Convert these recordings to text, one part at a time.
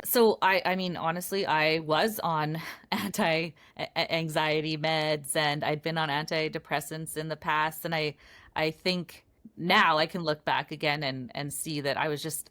So I mean, honestly, I was on anti-anxiety meds and I'd been on antidepressants in the past. And I think now I can look back again and see that I was just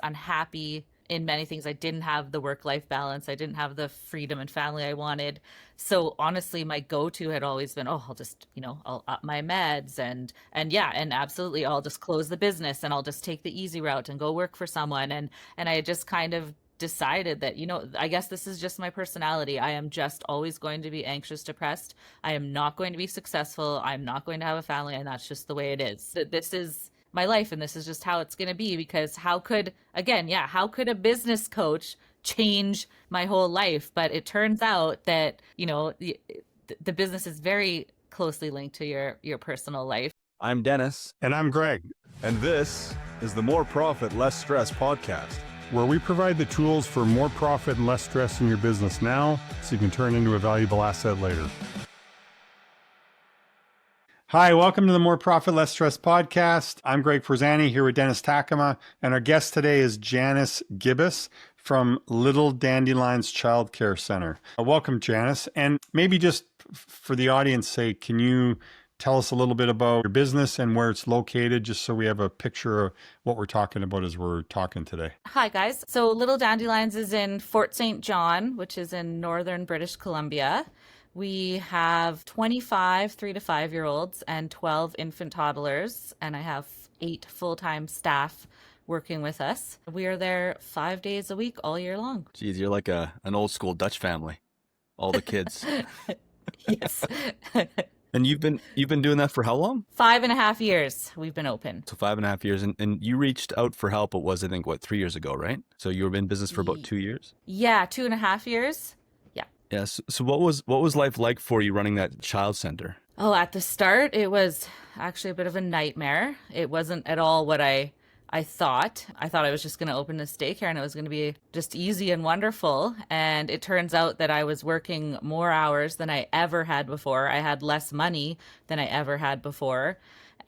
unhappy in many things. I didn't have the work-life balance. I didn't have the freedom and family I wanted. So honestly, my go-to had always been, oh, I'll just, I'll up my meds and yeah, and absolutely, I'll just close the business and I'll just take the easy route and go work for someone. And I just kind of decided that, I guess this is just my personality. I am just always going to be anxious, depressed. I am not going to be successful. I'm not going to have a family, and that's just the way it is. This is my life, and this is just how it's going to be. Because how could a business coach change my whole life? But it turns out that, the business is very closely linked to your personal life. I'm Dennis. And I'm Greg, And this is the More Profit, Less Stress podcast. where we provide the tools for more profit and less stress in your business now so you can turn into a valuable asset later. Hi, welcome to the More Profit, Less Stress podcast. I'm Greg Forzani here with Dennis Takama, and our guest today is Janice Gibos from Little Dandelions Childcare Center. Welcome, Janice. And maybe just for the audience sake, can you tell us a little bit about your business and where it's located, just so we have a picture of what we're talking about as we're talking today? Hi, guys. So Little Dandelions is in Fort St. John, which is in northern British Columbia. We have 25 3 to 5-year-olds and 12 infant toddlers, and I have 8 full-time staff working with us. We are there 5 days a week all year long. Geez, you're like an old school Dutch family. All the kids. Yes. And you've been doing that for how long? 5.5 years we've been open. So 5.5 years. And you reached out for help, it was, I think, 3 years ago, right? So you were in business for about 2 years? Yeah, 2.5 years. Yeah. Yes. So what was life like for you running that child center? Oh, at the start, it was actually a bit of a nightmare. It wasn't at all what I thought. I thought I was just going to open this daycare and it was going to be just easy and wonderful. And it turns out that I was working more hours than I ever had before. I had less money than I ever had before.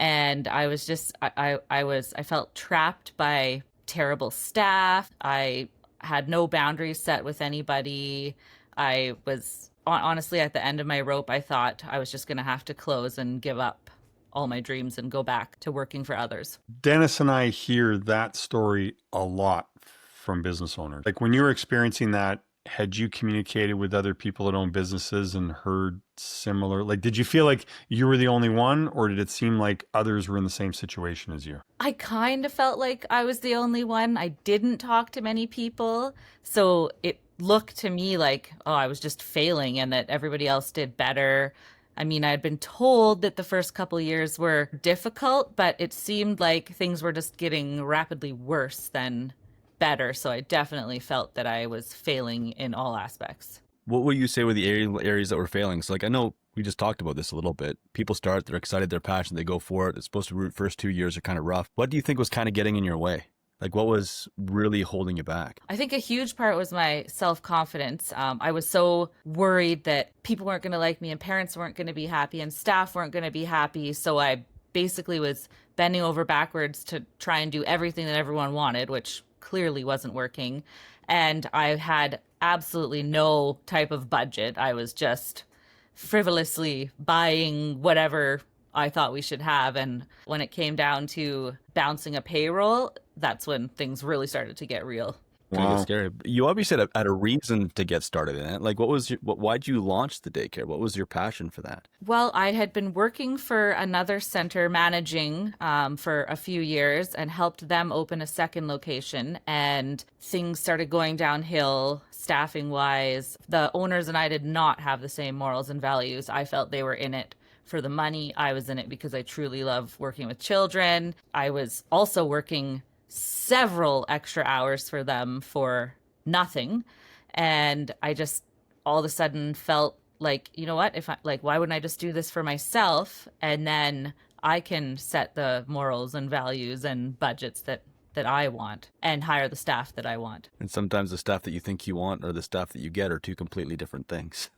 And I was just, I felt trapped by terrible staff. I had no boundaries set with anybody. I was honestly at the end of my rope. I thought I was just going to have to close and give up all my dreams and go back to working for others. Dennis and I hear that story a lot from business owners. Like when you were experiencing that, had you communicated with other people that own businesses and heard similar? Like, did you feel like you were the only one, or did it seem like others were in the same situation as you? I kind of felt like I was the only one. I didn't talk to many people. So it looked to me like, oh, I was just failing and that everybody else did better. I mean, I had been told that the first couple of years were difficult, but it seemed like things were just getting rapidly worse than better. So I definitely felt that I was failing in all aspects. What would you say were the areas that were failing? So like, I know we just talked about this a little bit. People start, they're excited, they're passionate, they go for it. It's supposed to be first 2 years are kind of rough. What do you think was kind of getting in your way? Like, what was really holding you back? I think a huge part was my self-confidence. I was so worried that people weren't going to like me and parents weren't going to be happy and staff weren't going to be happy. So I basically was bending over backwards to try and do everything that everyone wanted, which clearly wasn't working. And I had absolutely no type of budget. I was just frivolously buying whatever I thought we should have. And when it came down to bouncing a payroll, that's when things really started to get real. Kind of get scary. You obviously had a reason to get started in it. Like, why'd you launch the daycare? What was your passion for that? Well, I had been working for another center managing for a few years and helped them open a second location. And things started going downhill staffing wise. The owners and I did not have the same morals and values. I felt they were in it for the money. I was in it because I truly love working with children. I was also working several extra hours for them for nothing. And I just all of a sudden felt like, you know what, why wouldn't I just do this for myself? And then I can set the morals and values and budgets that I want and hire the staff that I want. And sometimes the staff that you think you want or the staff that you get are two completely different things.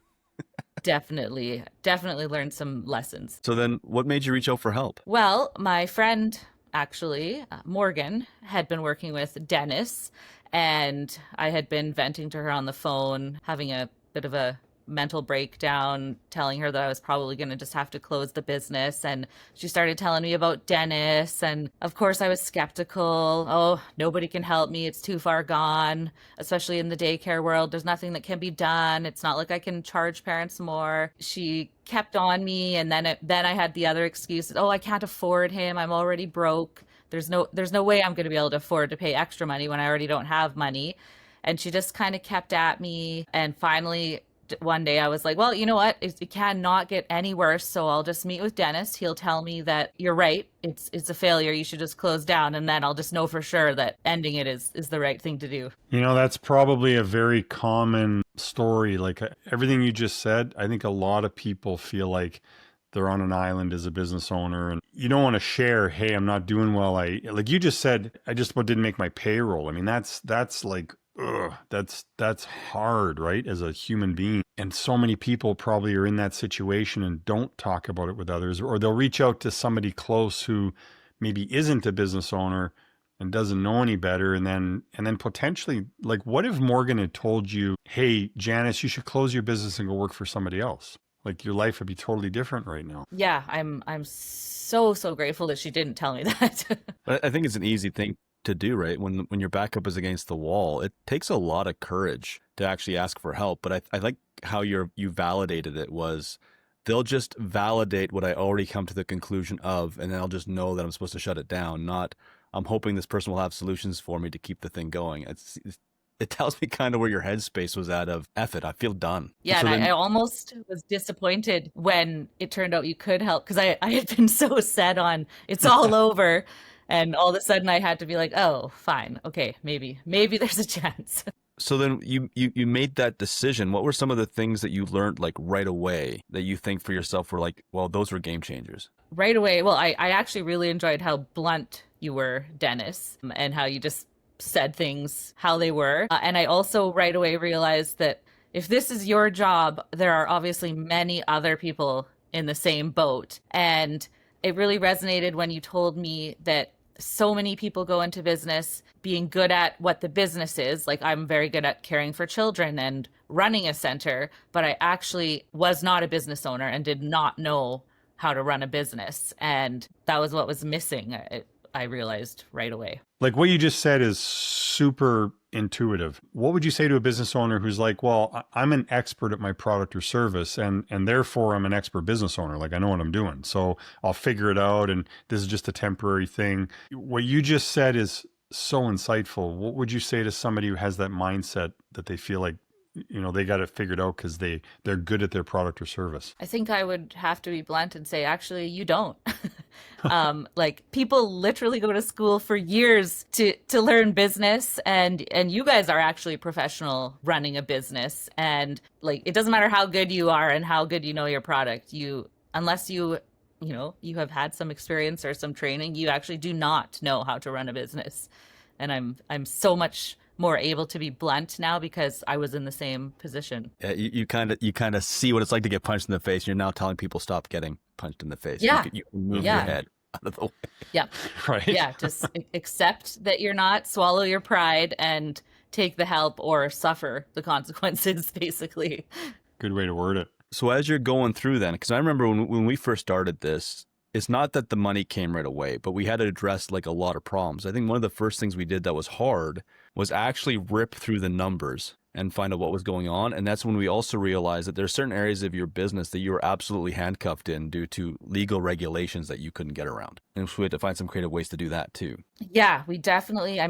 Definitely learned some lessons. So then what made you reach out for help? Well, my friend actually, Morgan, had been working with Dennis, and I had been venting to her on the phone, having a bit of a mental breakdown, telling her that I was probably going to just have to close the business. And she started telling me about Dennis. And of course, I was skeptical. Oh, nobody can help me. It's too far gone, especially in the daycare world. There's nothing that can be done. It's not like I can charge parents more. She kept on me. And then I had the other excuses. Oh, I can't afford him. I'm already broke. There's no way I'm going to be able to afford to pay extra money when I already don't have money. And she just kind of kept at me. And finally, one day I was like, well, you know what? It cannot get any worse. So I'll just meet with Dennis. He'll tell me that you're right. It's a failure. You should just close down. And then I'll just know for sure that ending it is the right thing to do. You know, that's probably a very common story. Like everything you just said, I think a lot of people feel like they're on an island as a business owner and you don't want to share, hey, I'm not doing well. Like you just said, I just about didn't make my payroll. I mean, that's like, ugh, that's hard, right? As a human being. And so many people probably are in that situation and don't talk about it with others, or they'll reach out to somebody close who maybe isn't a business owner and doesn't know any better. And then potentially, like, what if Morgan had told you, hey, Janice, you should close your business and go work for somebody else? Like your life would be totally different right now. Yeah, I'm so grateful that she didn't tell me that. But I think it's an easy thing to do, right? When your backup is against the wall, it takes a lot of courage to actually ask for help. But I like how you validated it was they'll just validate what I already come to the conclusion of, and then I'll just know that I'm supposed to shut it down. Not I'm hoping this person will have solutions for me to keep the thing going. It tells me kind of where your headspace was at of F it, I feel done. Yeah, So and then, I almost was disappointed when it turned out you could help because I had been so set on it's all over. And all of a sudden I had to be like, oh, fine. Okay, maybe there's a chance. so then you made that decision. What were some of the things that you learned like right away that you think for yourself were like, well, those were game changers? Right away. Well, I actually really enjoyed how blunt you were, Dennis, and how you just said things how they were. And I also right away realized that if this is your job, there are obviously many other people in the same boat. And it really resonated when you told me that so many people go into business being good at what the business is. Like I'm very good at caring for children and running a center, but I actually was not a business owner and did not know how to run a business. And that was what was missing. I realized right away. Like what you just said is super intuitive. What would you say to a business owner who's like, well, I'm an expert at my product or service and therefore I'm an expert business owner. Like I know what I'm doing. So I'll figure it out and this is just a temporary thing. What you just said is so insightful. What would you say to somebody who has that mindset that they feel like, you know, they got it figured out because they're good at their product or service? I think I would have to be blunt and say, actually, you don't. Like people literally go to school for years to learn business, and you guys are actually professional running a business. And like it doesn't matter how good you are and how good you know your product. Unless you have had some experience or some training, you actually do not know how to run a business. And I'm so much more able to be blunt now because I was in the same position. Yeah, you kind of see what it's like to get punched in the face. You're now telling people stop getting punched in the face. Yeah. You can move your head out of the way. Yeah. Right. Yeah. Just accept that you're not, swallow your pride and take the help or suffer the consequences, basically. Good way to word it. So as you're going through then, because I remember when we first started this, it's not that the money came right away, but we had to address like a lot of problems. I think one of the first things we did that was hard was actually rip through the numbers and find out what was going on. And that's when we also realized that there are certain areas of your business that you were absolutely handcuffed in due to legal regulations that you couldn't get around. And so we had to find some creative ways to do that too. Yeah, we definitely,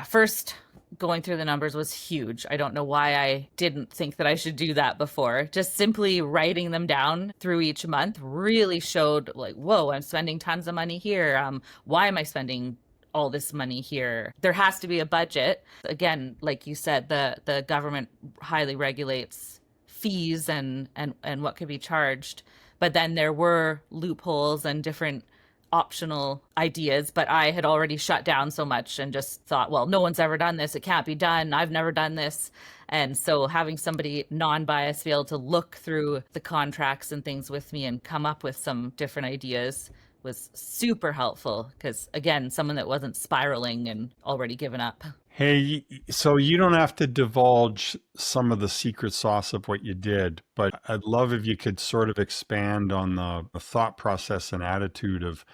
first going through the numbers was huge. I don't know why I didn't think that I should do that before. Just simply writing them down through each month really showed like, whoa, I'm spending tons of money here. Why am I spending all this money here? There has to be a budget. Again, like you said, the government highly regulates fees and what could be charged. But then there were loopholes and different optional ideas, but I had already shut down so much and just thought, well, no one's ever done this. It can't be done. I've never done this. And so having somebody non-biased be able to look through the contracts and things with me and come up with some different ideas was super helpful because, again, someone that wasn't spiraling and already given up. Hey, so you don't have to divulge some of the secret sauce of what you did, but I'd love if you could sort of expand on the thought process and attitude of,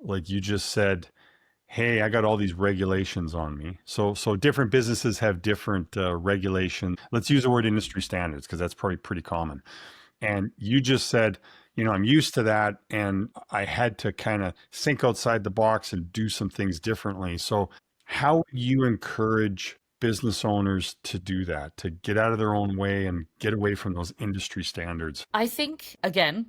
like you just said, hey, I got all these regulations on me. So different businesses have different regulation. Let's use the word industry standards because that's probably pretty common. And you just said, I'm used to that, and I had to kind of think outside the box and do some things differently. So how would you encourage business owners to do that, to get out of their own way and get away from those industry standards? I think, again,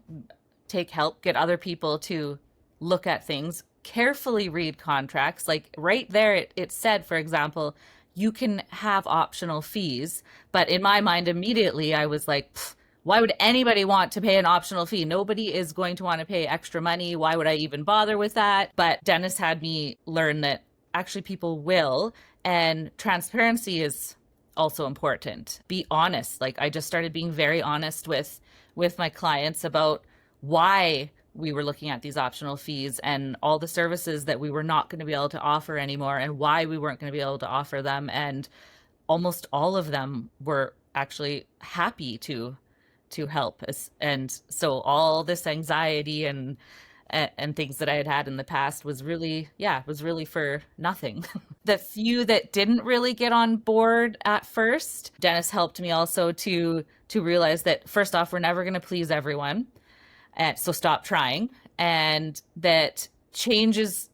take help, get other people to look at things, carefully read contracts. Like right there, it said, for example, you can have optional fees. But in my mind, immediately, I was like, why would anybody want to pay an optional fee? Nobody is going to want to pay extra money. Why would I even bother with that? But Dennis had me learn that actually people will, and transparency is also important. Be honest. Like I just started being very honest with my clients about why we were looking at these optional fees and all the services that we were not going to be able to offer anymore and why we weren't going to be able to offer them. And almost all of them were actually happy to help us. And so all this anxiety and things that I had in the past was really for nothing. The few that didn't really get on board at first, Dennis helped me also to realize that first off, we're never going to please everyone. And so stop trying. And that changes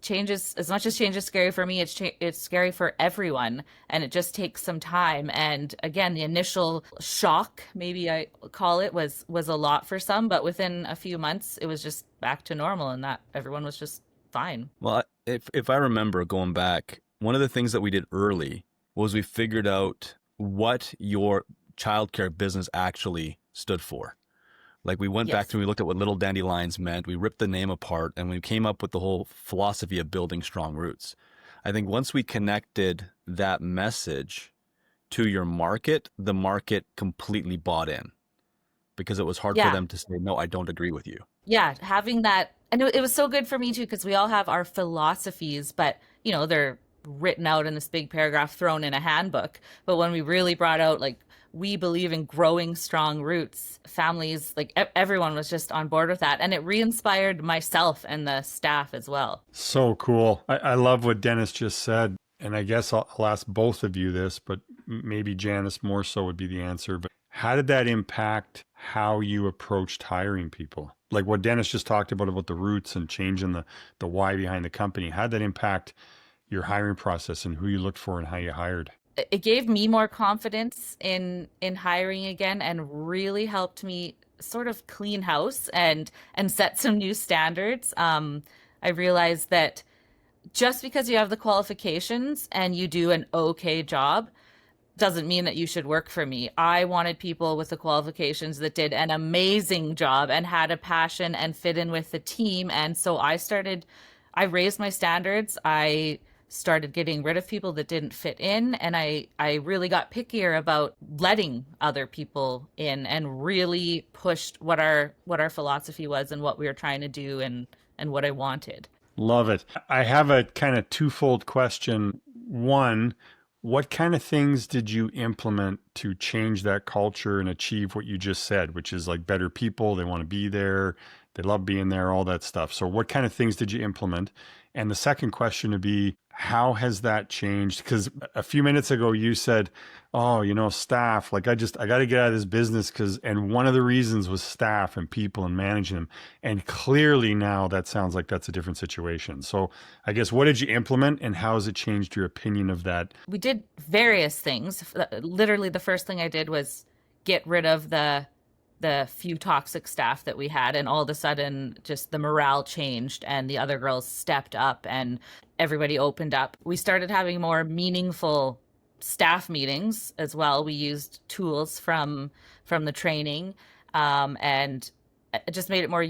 as much as change is scary for me, it's scary for everyone, and it just takes some time. And again, the initial shock, maybe I call it, was a lot for some, but within a few months it was just back to normal and that everyone was just fine. Well, if I remember going back, one of the things that we did early was we figured out what your childcare business actually stood for. Like we went back Yes. through, we looked at what Little Dandelions meant, we ripped the name apart, and we came up with the whole philosophy of building strong roots. I think once we connected that message to your market, the market completely bought in because it was hard for Yeah. them to say, no, I don't agree with you. Yeah, having that, and it was so good for me too, because we all have our philosophies, but they're written out in this big paragraph, thrown in a handbook. But when we really brought out, like, we believe in growing strong roots, families, like everyone was just on board with that. And it re-inspired myself and the staff as well. So cool. I love what Dennis just said. And I guess I'll ask both of you this, but maybe Janice more so would be the answer. But how did that impact how you approached hiring people? Like what Dennis just talked about the roots and changing the why behind the company. How did that impact your hiring process and who you looked for and how you hired? It gave me more confidence in hiring again, and really helped me sort of clean house and set some new standards. I realized that just because you have the qualifications and you do an okay job doesn't mean that you should work for me. I wanted people with the qualifications that did an amazing job and had a passion and fit in with the team. And so I raised my standards. I started getting rid of people that didn't fit in, and I really got pickier about letting other people in and really pushed what our philosophy was and what we were trying to do and what I wanted. Love it. I have a kind of twofold question. One, what kind of things did you implement to change that culture and achieve what you just said, which is like better people, they want to be there, they love being there, all that stuff. So what kind of things did you implement? And the second question would be, how has that changed? Because a few minutes ago you said, oh, staff, like I got to get out of this business and one of the reasons was staff and people and managing them. And clearly now that sounds like that's a different situation. So I guess what did you implement and how has it changed your opinion of that? We did various things. Literally the first thing I did was get rid of the few toxic staff that we had, and all of a sudden just the morale changed and the other girls stepped up and everybody opened up. We started having more meaningful staff meetings as well. We used tools from the training, and it just made it more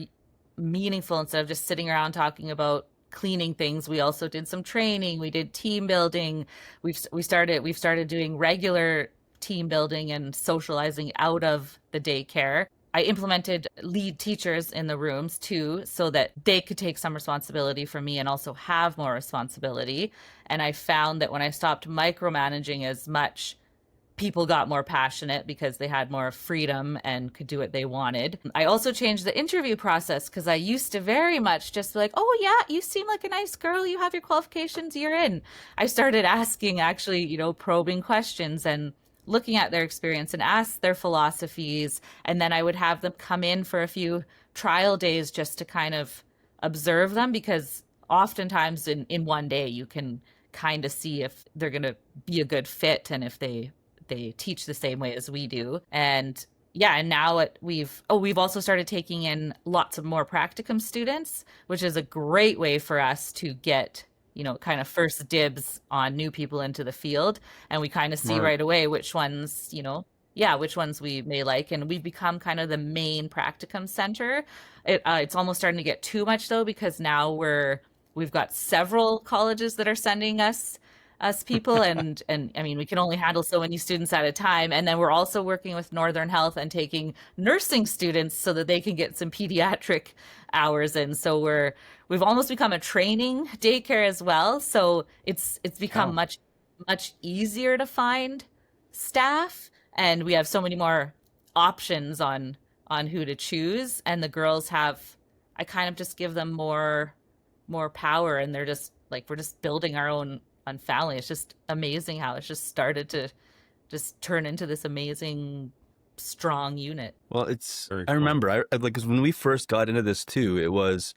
meaningful instead of just sitting around talking about cleaning things. We also did some training, we did team building. We've started doing regular team building and socializing out of the daycare. I implemented lead teachers in the rooms too, so that they could take some responsibility for me and also have more responsibility. And I found that when I stopped micromanaging as much, people got more passionate because they had more freedom and could do what they wanted. I also changed the interview process because I used to very much just be like, oh, yeah, you seem like a nice girl. You have your qualifications, you're in. I started asking actually, probing questions and looking at their experience and ask their philosophies. And then I would have them come in for a few trial days just to kind of observe them, because oftentimes in one day you can kind of see if they're going to be a good fit and if they teach the same way as we do. And yeah, and now we've also started taking in lots of more practicum students, which is a great way for us to get, kind of first dibs on new people into the field. And we kind of see right away which ones, which ones we may like. And we've become kind of the main practicum center. It's almost starting to get too much though, because now we've got several colleges that are sending us people, and I mean, we can only handle so many students at a time. And then we're also working with Northern Health and taking nursing students so that they can get some pediatric hours in. So we've almost become a training daycare as well. So it's become much easier to find staff, and we have so many more options on who to choose. And the girls I kind of just give them more power, and they're just like, we're just building our own family. It's just amazing how it's just started to just turn into this amazing strong unit. Well, I remember I like, because when we first got into this too, it was,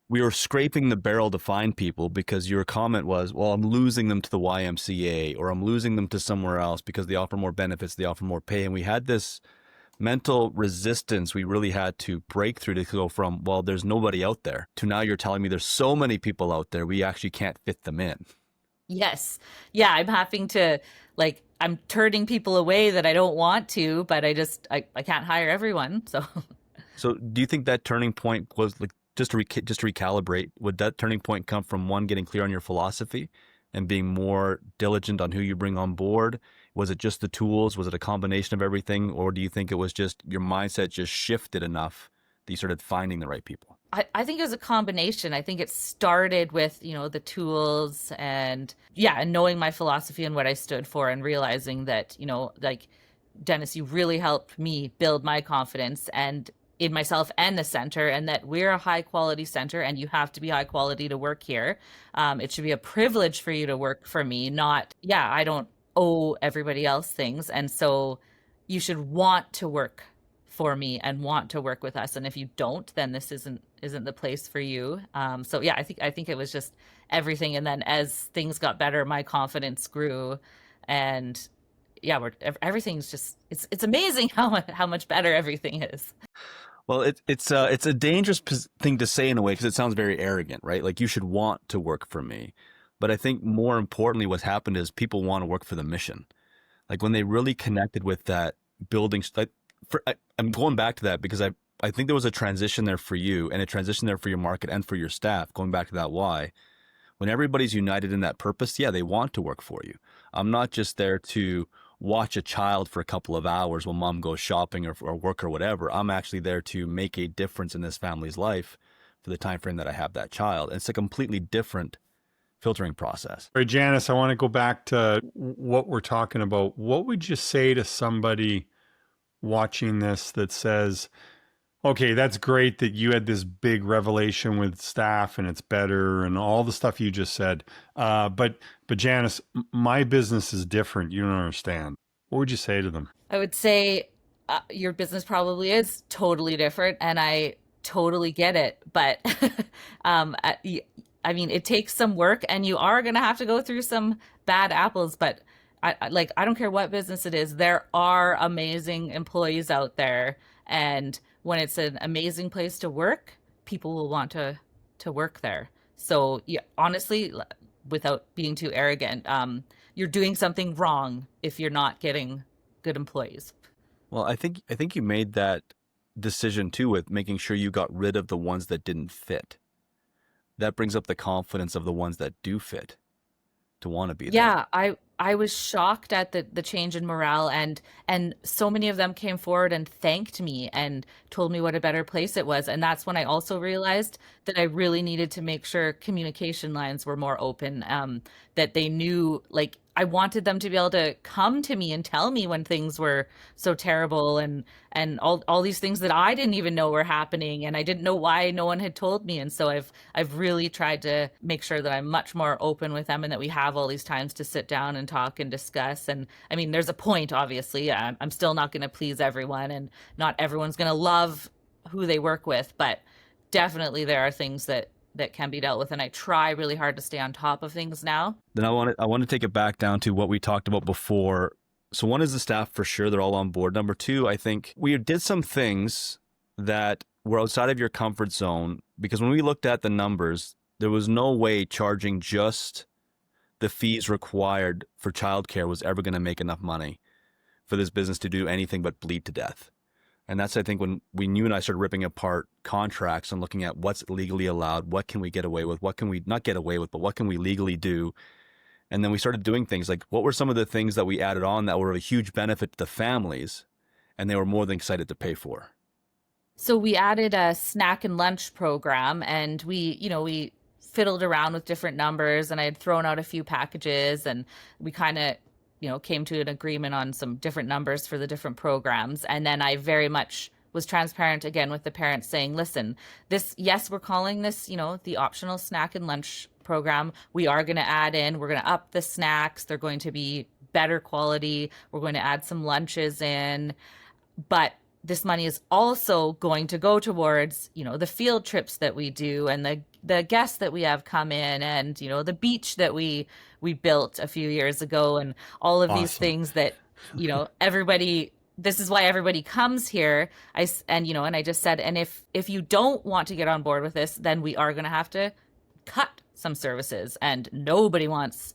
we were scraping the barrel to find people, because your comment was, well, I'm losing them to the YMCA, or I'm losing them to somewhere else because they offer more benefits, they offer more pay. And we had this mental resistance we really had to break through to go from, well, there's nobody out there, to now you're telling me there's so many people out there, we actually can't fit them in. Yes. Yeah, I'm having to, like, I'm turning people away that I don't want to, but I can't hire everyone. So do you think that turning point was, like, just to recalibrate, would that turning point come from, one, getting clear on your philosophy and being more diligent on who you bring on board? Was it just the tools? Was it a combination of everything? Or do you think it was just your mindset just shifted enough that you started finding the right people? I think it was a combination. I think it started with, the tools and knowing my philosophy and what I stood for, and realizing that, like, Dennis, you really helped me build my confidence and in myself and the center, and that we're a high quality center and you have to be high quality to work here. It should be a privilege for you to work for me, not, I don't owe everybody else things. And so you should want to work for me and want to work with us. And if you don't, then this isn't the place for you. So I think it was just everything. And then as things got better, my confidence grew, and everything's just, it's amazing how much better everything is. Well, it's a dangerous thing to say in a way, because it sounds very arrogant, right? Like, you should want to work for me. But I think more importantly, what's happened is people want to work for the mission. Like, when they really connected with that building, I'm going back to that because I think there was a transition there for you, and a transition there for your market and for your staff, going back to that why. When everybody's united in that purpose, they want to work for you. I'm not just there to watch a child for a couple of hours while mom goes shopping or work or whatever. I'm actually there to make a difference in this family's life for the time frame that I have that child. And it's a completely different filtering process. All right, Janice, I want to go back to what we're talking about. What would you say to somebody watching this that says, okay, that's great that you had this big revelation with staff and it's better and all the stuff you just said. But Janice, my business is different. You don't understand. What would you say to them? I would say your business probably is totally different, and I totally get it. But I mean, it takes some work, and you are going to have to go through some bad apples. But I don't care what business it is. There are amazing employees out there, and when it's an amazing place to work, people will want to work there. So honestly, without being too arrogant, you're doing something wrong if you're not getting good employees. Well, I think you made that decision too, with making sure you got rid of the ones that didn't fit. That brings up the confidence of the ones that do fit to want to be there. Yeah, I was shocked at the change in morale, and so many of them came forward and thanked me and told me what a better place it was. And that's when I also realized that I really needed to make sure communication lines were more open, that they knew, like, I wanted them to be able to come to me and tell me when things were so terrible, and all these things that I didn't even know were happening, and I didn't know why no one had told me. And so I've really tried to make sure that I'm much more open with them, and that we have all these times to sit down and talk and discuss. And I mean, there's a point, obviously. I'm still not going to please everyone, and not everyone's going to love who they work with, but definitely there are things that can be dealt with, and I try really hard to stay on top of things now. Then I want to take it back down to what we talked about before. So one is the staff, for sure, they're all on board. Number two, I think we did some things that were outside of your comfort zone, because when we looked at the numbers, there was no way charging just the fees required for childcare was ever going to make enough money for this business to do anything but bleed to death. And that's, I think, when you and I started ripping apart contracts and looking at what's legally allowed, what can we get away with, what can we not get away with, but what can we legally do? And then we started doing things like, what were some of the things that we added on that were of a huge benefit to the families and they were more than excited to pay for? So we added a snack and lunch program, and we fiddled around with different numbers, and I had thrown out a few packages, and we kind of, came to an agreement on some different numbers for the different programs. And then I very much was transparent again with the parents, saying, listen, yes, we're calling this, the optional snack and lunch program. We are going to add in, we're going to up the snacks. They're going to be better quality. We're going to add some lunches in, but this money is also going to go towards, the field trips that we do, and the guests that we have come in, and, the beach that we built a few years ago, and all of these things that, everybody, this is why everybody comes here. I just said, and if you don't want to get on board with this, then we are going to have to cut some services, and nobody wants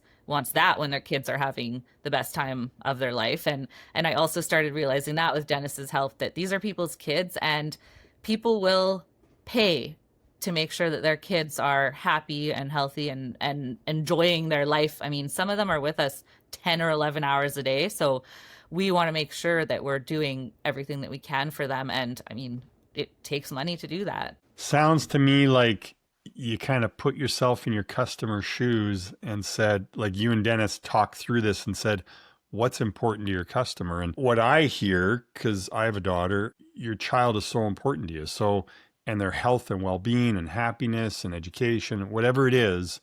that when their kids are having the best time of their life. And I also started realizing that with Dennis's help, that these are people's kids, and people will pay to make sure that their kids are happy and healthy and enjoying their life. I mean, some of them are with us 10 or 11 hours a day. So we want to make sure that we're doing everything that we can for them. And I mean, it takes money to do that. Sounds to me like you kind of put yourself in your customer's shoes and said, like, you and Dennis talked through this and said, what's important to your customer? And what I hear, because I have a daughter, your child is so important to you. So, and their health and well-being and happiness and education, whatever it is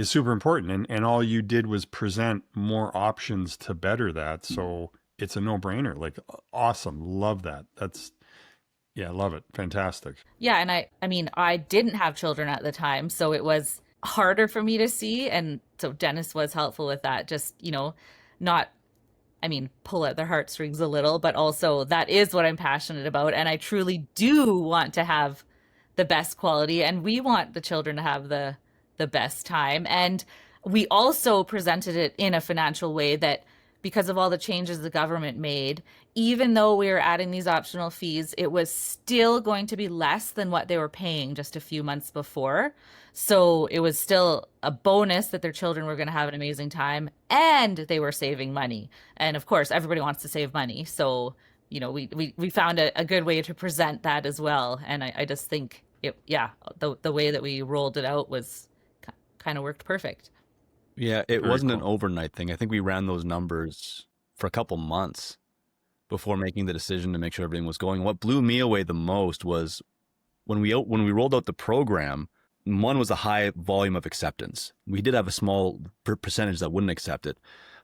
super important. And all you did was present more options to better that. So it's a no-brainer. Like, awesome. Love that. Yeah, love it. Fantastic. Yeah, and I mean, I didn't have children at the time, so it was harder for me to see. And so Dennis was helpful with that. Just, not, pull at their heartstrings a little, but also that is what I'm passionate about. And I truly do want to have the best quality, and we want the children to have the best time. And we also presented it in a financial way that, because of all the changes the government made, even though we were adding these optional fees, it was still going to be less than what they were paying just a few months before. So it was still a bonus that their children were going to have an amazing time, and they were saving money. And of course, everybody wants to save money. So, we found a good way to present that as well. And I just think the way that we rolled it out was kind of worked perfect. Yeah, it Very wasn't an cool. overnight thing. I think we ran those numbers for a couple months before making the decision to make sure everything was going. What blew me away the most was when we rolled out the program, one was a high volume of acceptance. We did have a small percentage that wouldn't accept it.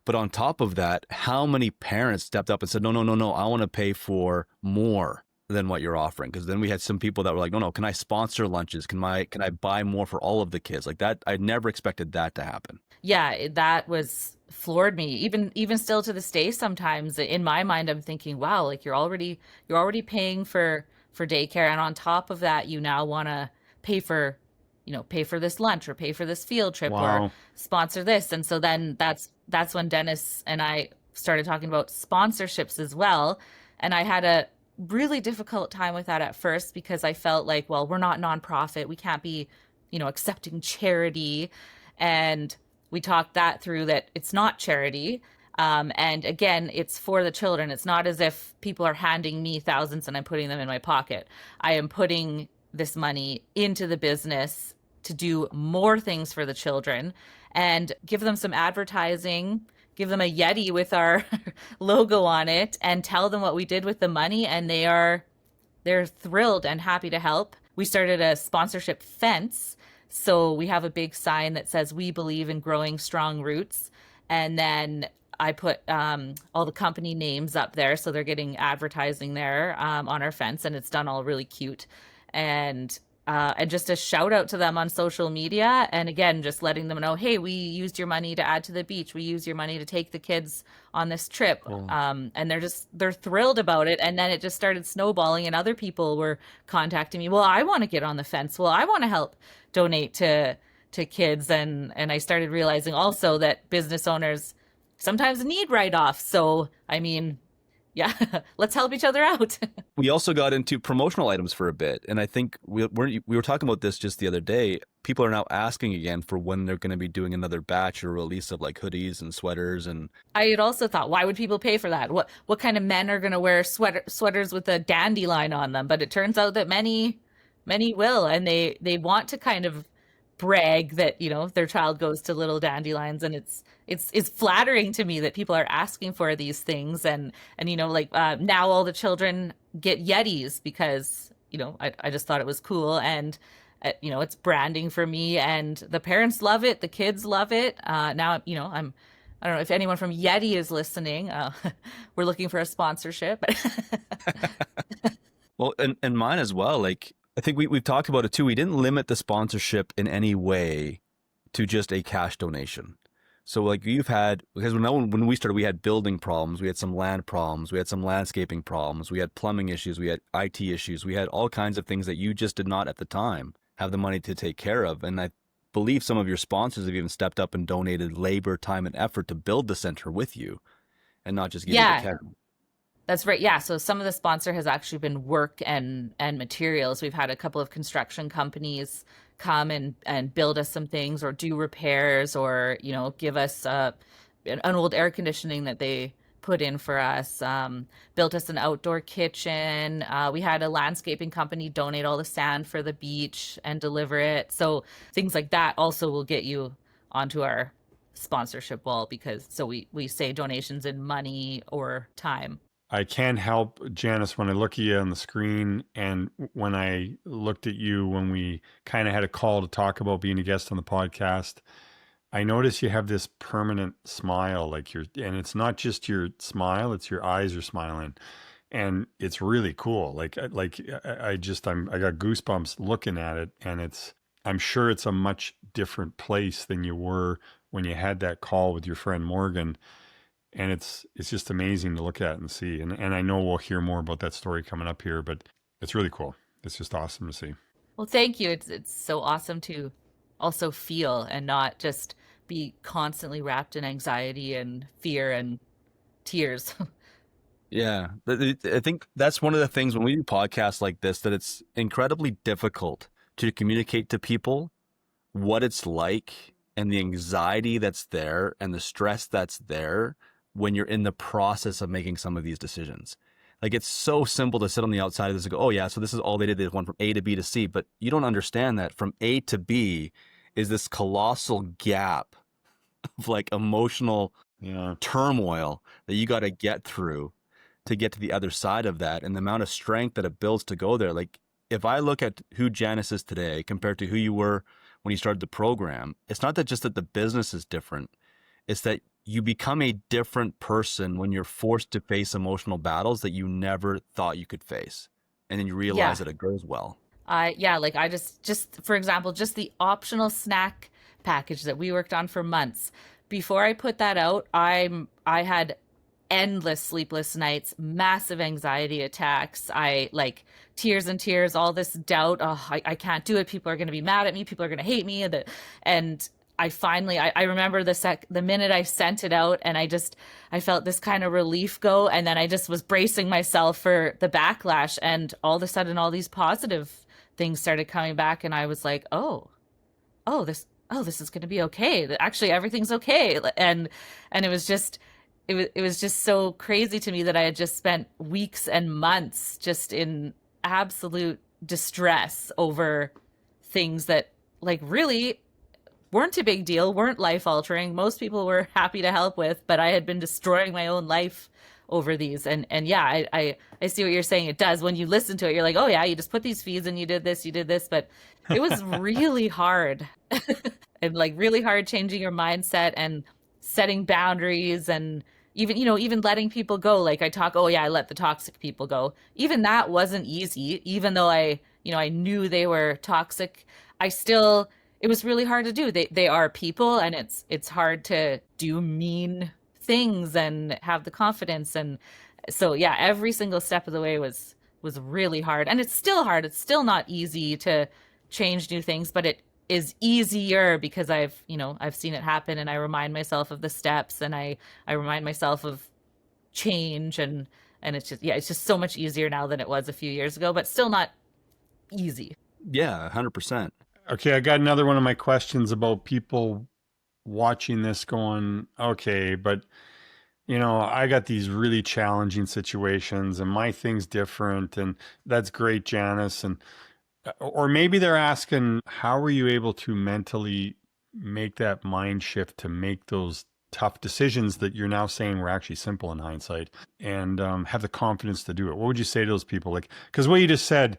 But on top of that, how many parents stepped up and said, no, I want to pay for more than what you're offering? Because then we had some people that were like, no, can I sponsor lunches? Can I buy more for all of the kids? Like that, I never expected that to happen. Yeah, that was floored me. Even still to this day, sometimes in my mind, I'm thinking, wow, like you're already paying for daycare, and on top of that, you now want to pay for this lunch, or pay for this field trip, Wow. or sponsor this. And so then that's when Dennis and I started talking about sponsorships as well. And I had a really difficult time with that at first, because I felt like, well, we're not nonprofit. We can't be, accepting charity. And we talked that through, that it's not charity. And again, it's for the children. It's not as if people are handing me thousands and I'm putting them in my pocket. I am putting this money into the business to do more things for the children and give them some advertising, give them a Yeti with our logo on it, and tell them what we did with the money. And they're thrilled and happy to help. We started a sponsorship fence. So we have a big sign that says, "We believe in growing strong roots." And then I put all the company names up there. So they're getting advertising there on our fence, and it's done all really cute. And just a shout out to them on social media. And again, just letting them know, hey, we used your money to add to the beach. We used your money to take the kids on this trip. Cool. And they're thrilled about it. And then it just started snowballing, and other people were contacting me. Well, I want to get on the fence. Well, I want to help donate to kids. And I started realizing also that business owners sometimes need write-offs. So, I mean, yeah, let's help each other out. We also got into promotional items for a bit. And I think we were talking about this just the other day. People are now asking again for when they're going to be doing another batch or release of like hoodies and sweaters. And I had also thought, why would people pay for that? What kind of men are going to wear sweaters with a dandelion on them? But it turns out that many will, and they want to kind of brag that, you know, their child goes to Little Dandelions. And it's flattering to me that people are asking for these things. And you know, like now all the children get Yetis because, you know, I just thought it was cool. And you know, it's branding for me, and the parents love it, the kids love it. Now, you know, I don't know if anyone from Yeti is listening. We're looking for a sponsorship. well, and mine as well. Like, I think we've talked about it too. We didn't limit the sponsorship in any way to just a cash donation. So like you've had, because when we started, we had building problems, we had some land problems, we had some landscaping problems, we had plumbing issues, we had IT issues, we had all kinds of things that you just did not at the time have the money to take care of. And I believe some of your sponsors have even stepped up and donated labor, time, and effort to build the center with you and not just give you the cash. That's right. Yeah. So some of the sponsor has actually been work and materials. We've had a couple of construction companies come and build us some things, or do repairs, or, you know, give us an old air conditioning that they put in for us, built us an outdoor kitchen. We had a landscaping company donate all the sand for the beach and deliver it. So things like that also will get you onto our sponsorship wall, because so we say donations in money or time. I can't help, Janice, when I look at you on the screen, and when I looked at you when we kind of had a call to talk about being a guest on the podcast, I notice you have this permanent smile, and it's not just your smile, it's your eyes are smiling. And it's really cool. I got goosebumps looking at it, and I'm sure it's a much different place than you were when you had that call with your friend Morgan. And it's just amazing to look at and see. And I know we'll hear more about that story coming up here, but it's really cool. It's just awesome to see. Well, thank you. It's so awesome to also feel and not just be constantly wrapped in anxiety and fear and tears. Yeah. I think that's one of the things when we do podcasts like this, that it's incredibly difficult to communicate to people what it's like and the anxiety that's there and the stress that's there when you're in the process of making some of these decisions. Like, it's so simple to sit on the outside of this and go, oh yeah, so this is all they did. They went from A to B to C, but you don't understand that from A to B is this colossal gap of like emotional turmoil that you got to get through to get to the other side of that, and the amount of strength that it builds to go there. Like, if I look at who Janice is today compared to who you were when you started the program, it's not that just that the business is different. It's that you become a different person when you're forced to face emotional battles that you never thought you could face. And then you realize that it goes well. Like I just for example, just the optional snack package that we worked on for months. Before I put that out, I had endless sleepless nights, massive anxiety attacks. I like tears and tears, all this doubt. Oh, I can't do it. People are going to be mad at me. People are going to hate me. And I finally, I remember the minute I sent it out, and I felt this kind of relief go. And then I just was bracing myself for the backlash, and all of a sudden all these positive things started coming back. And I was like, oh, oh, this is going to be okay. Actually, everything's okay. And it was just so crazy to me that I had just spent weeks and months just in absolute distress over things that like really weren't a big deal, weren't life altering. Most people were happy to help with, but I had been destroying my own life over these. And yeah, I see what you're saying. It does. When you listen to it, you're like, oh yeah, you just put these fees and you did this, but it was really hard. And like really hard changing your mindset and setting boundaries and even letting people go. Like oh yeah, I let the toxic people go. Even that wasn't easy. Even though I knew they were toxic, it was really hard to do. They are people, and it's hard to do mean things and have the confidence. And so yeah, every single step of the way was really hard. And it's still hard. It's still not easy to change new things, but it is easier because I've seen it happen, and I remind myself of the steps, and I remind myself of change, and it's just so much easier now than it was a few years ago, but still not easy. Yeah, 100%. Okay, I got another one of my questions about people watching this going, okay, but I got these really challenging situations and my thing's different, and that's great, Janice. And or maybe they're asking, how are you able to mentally make that mind shift to make those tough decisions that you're now saying were actually simple in hindsight, and have the confidence to do it? What would you say to those people? Like, because what you just said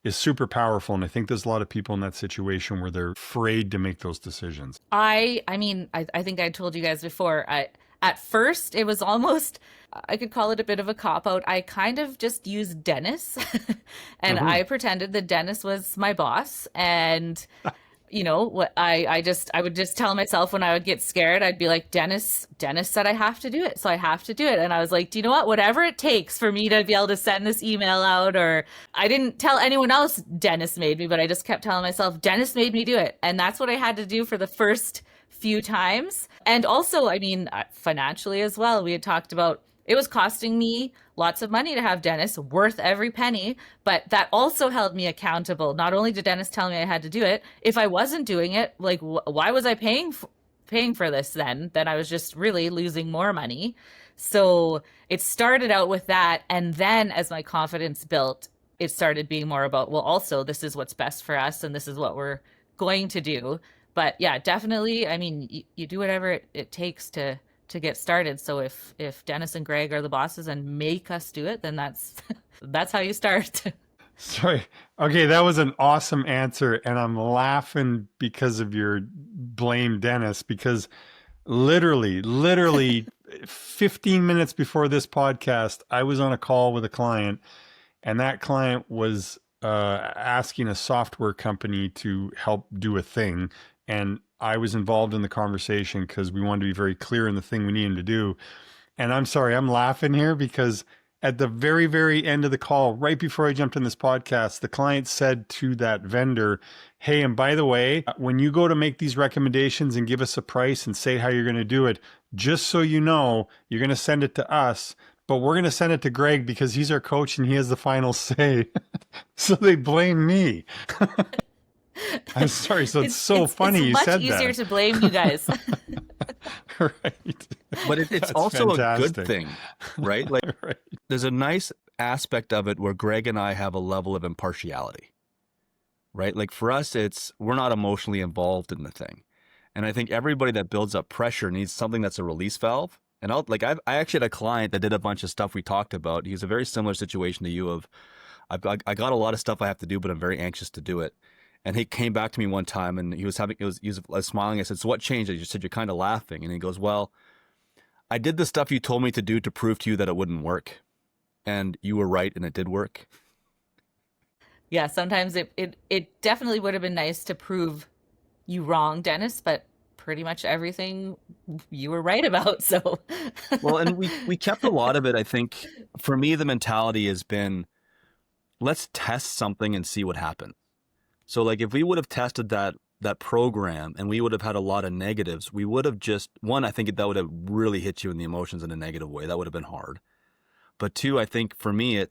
is super powerful. And I think there's a lot of people in that situation where they're afraid to make those decisions. I think I told you guys before, at first it was almost, I could call it a bit of a cop out. I kind of just used Dennis and I pretended that Dennis was my boss. And what I would just tell myself when I would get scared, I'd be like, Dennis said I have to do it, so I have to do it. And I was like, do you know what? Whatever it takes for me to be able to send this email out, or I didn't tell anyone else Dennis made me, but I just kept telling myself, Dennis made me do it. And that's what I had to do for the first few times. And also, financially as well, we had talked about it was costing me lots of money to have Dennis, worth every penny, but that also held me accountable. Not only did Dennis tell me I had to do it, if I wasn't doing it, like why was I paying for this then? Then I was just really losing more money. So it started out with that, and then as my confidence built, it started being more about, well, also this is what's best for us and this is what we're going to do. But yeah, definitely, you do whatever it takes to get started. So if Dennis and Greg are the bosses and make us do it, then that's that's how you start. Sorry. Okay, that was an awesome answer, and I'm laughing because of your blame Dennis, because literally 15 minutes before this podcast, I was on a call with a client, and that client was asking a software company to help do a thing. And I was involved in the conversation because we wanted to be very clear in the thing we needed to do. And I'm sorry, I'm laughing here because at the very, very end of the call, right before I jumped in this podcast, the client said to that vendor, hey, and by the way, when you go to make these recommendations and give us a price and say how you're going to do it, just so you know, you're going to send it to us, but we're going to send it to Greg because he's our coach and he has the final say. So they blame me. I'm sorry. So it's so funny you said that. It's much easier to blame you guys. Right. But it's also fantastic. A good thing, right? Like Right. There's a nice aspect of it where Greg and I have a level of impartiality, right? Like for us, we're not emotionally involved in the thing. And I think everybody that builds up pressure needs something that's a release valve. And I actually had a client that did a bunch of stuff we talked about. He's a very similar situation to you of, I got a lot of stuff I have to do, but I'm very anxious to do it. And he came back to me one time and he was smiling. I said, so what changed? I just said, you're kind of laughing. And he goes, well, I did the stuff you told me to do to prove to you that it wouldn't work. And you were right. And it did work. Yeah. Sometimes it definitely would have been nice to prove you wrong, Dennis, but pretty much everything you were right about. So, well, and we kept a lot of it. I think for me, the mentality has been, let's test something and see what happens. So like if we would have tested that program and we would have had a lot of negatives, we would have I think that would have really hit you in the emotions in a negative way. That would have been hard. But two, I think for me,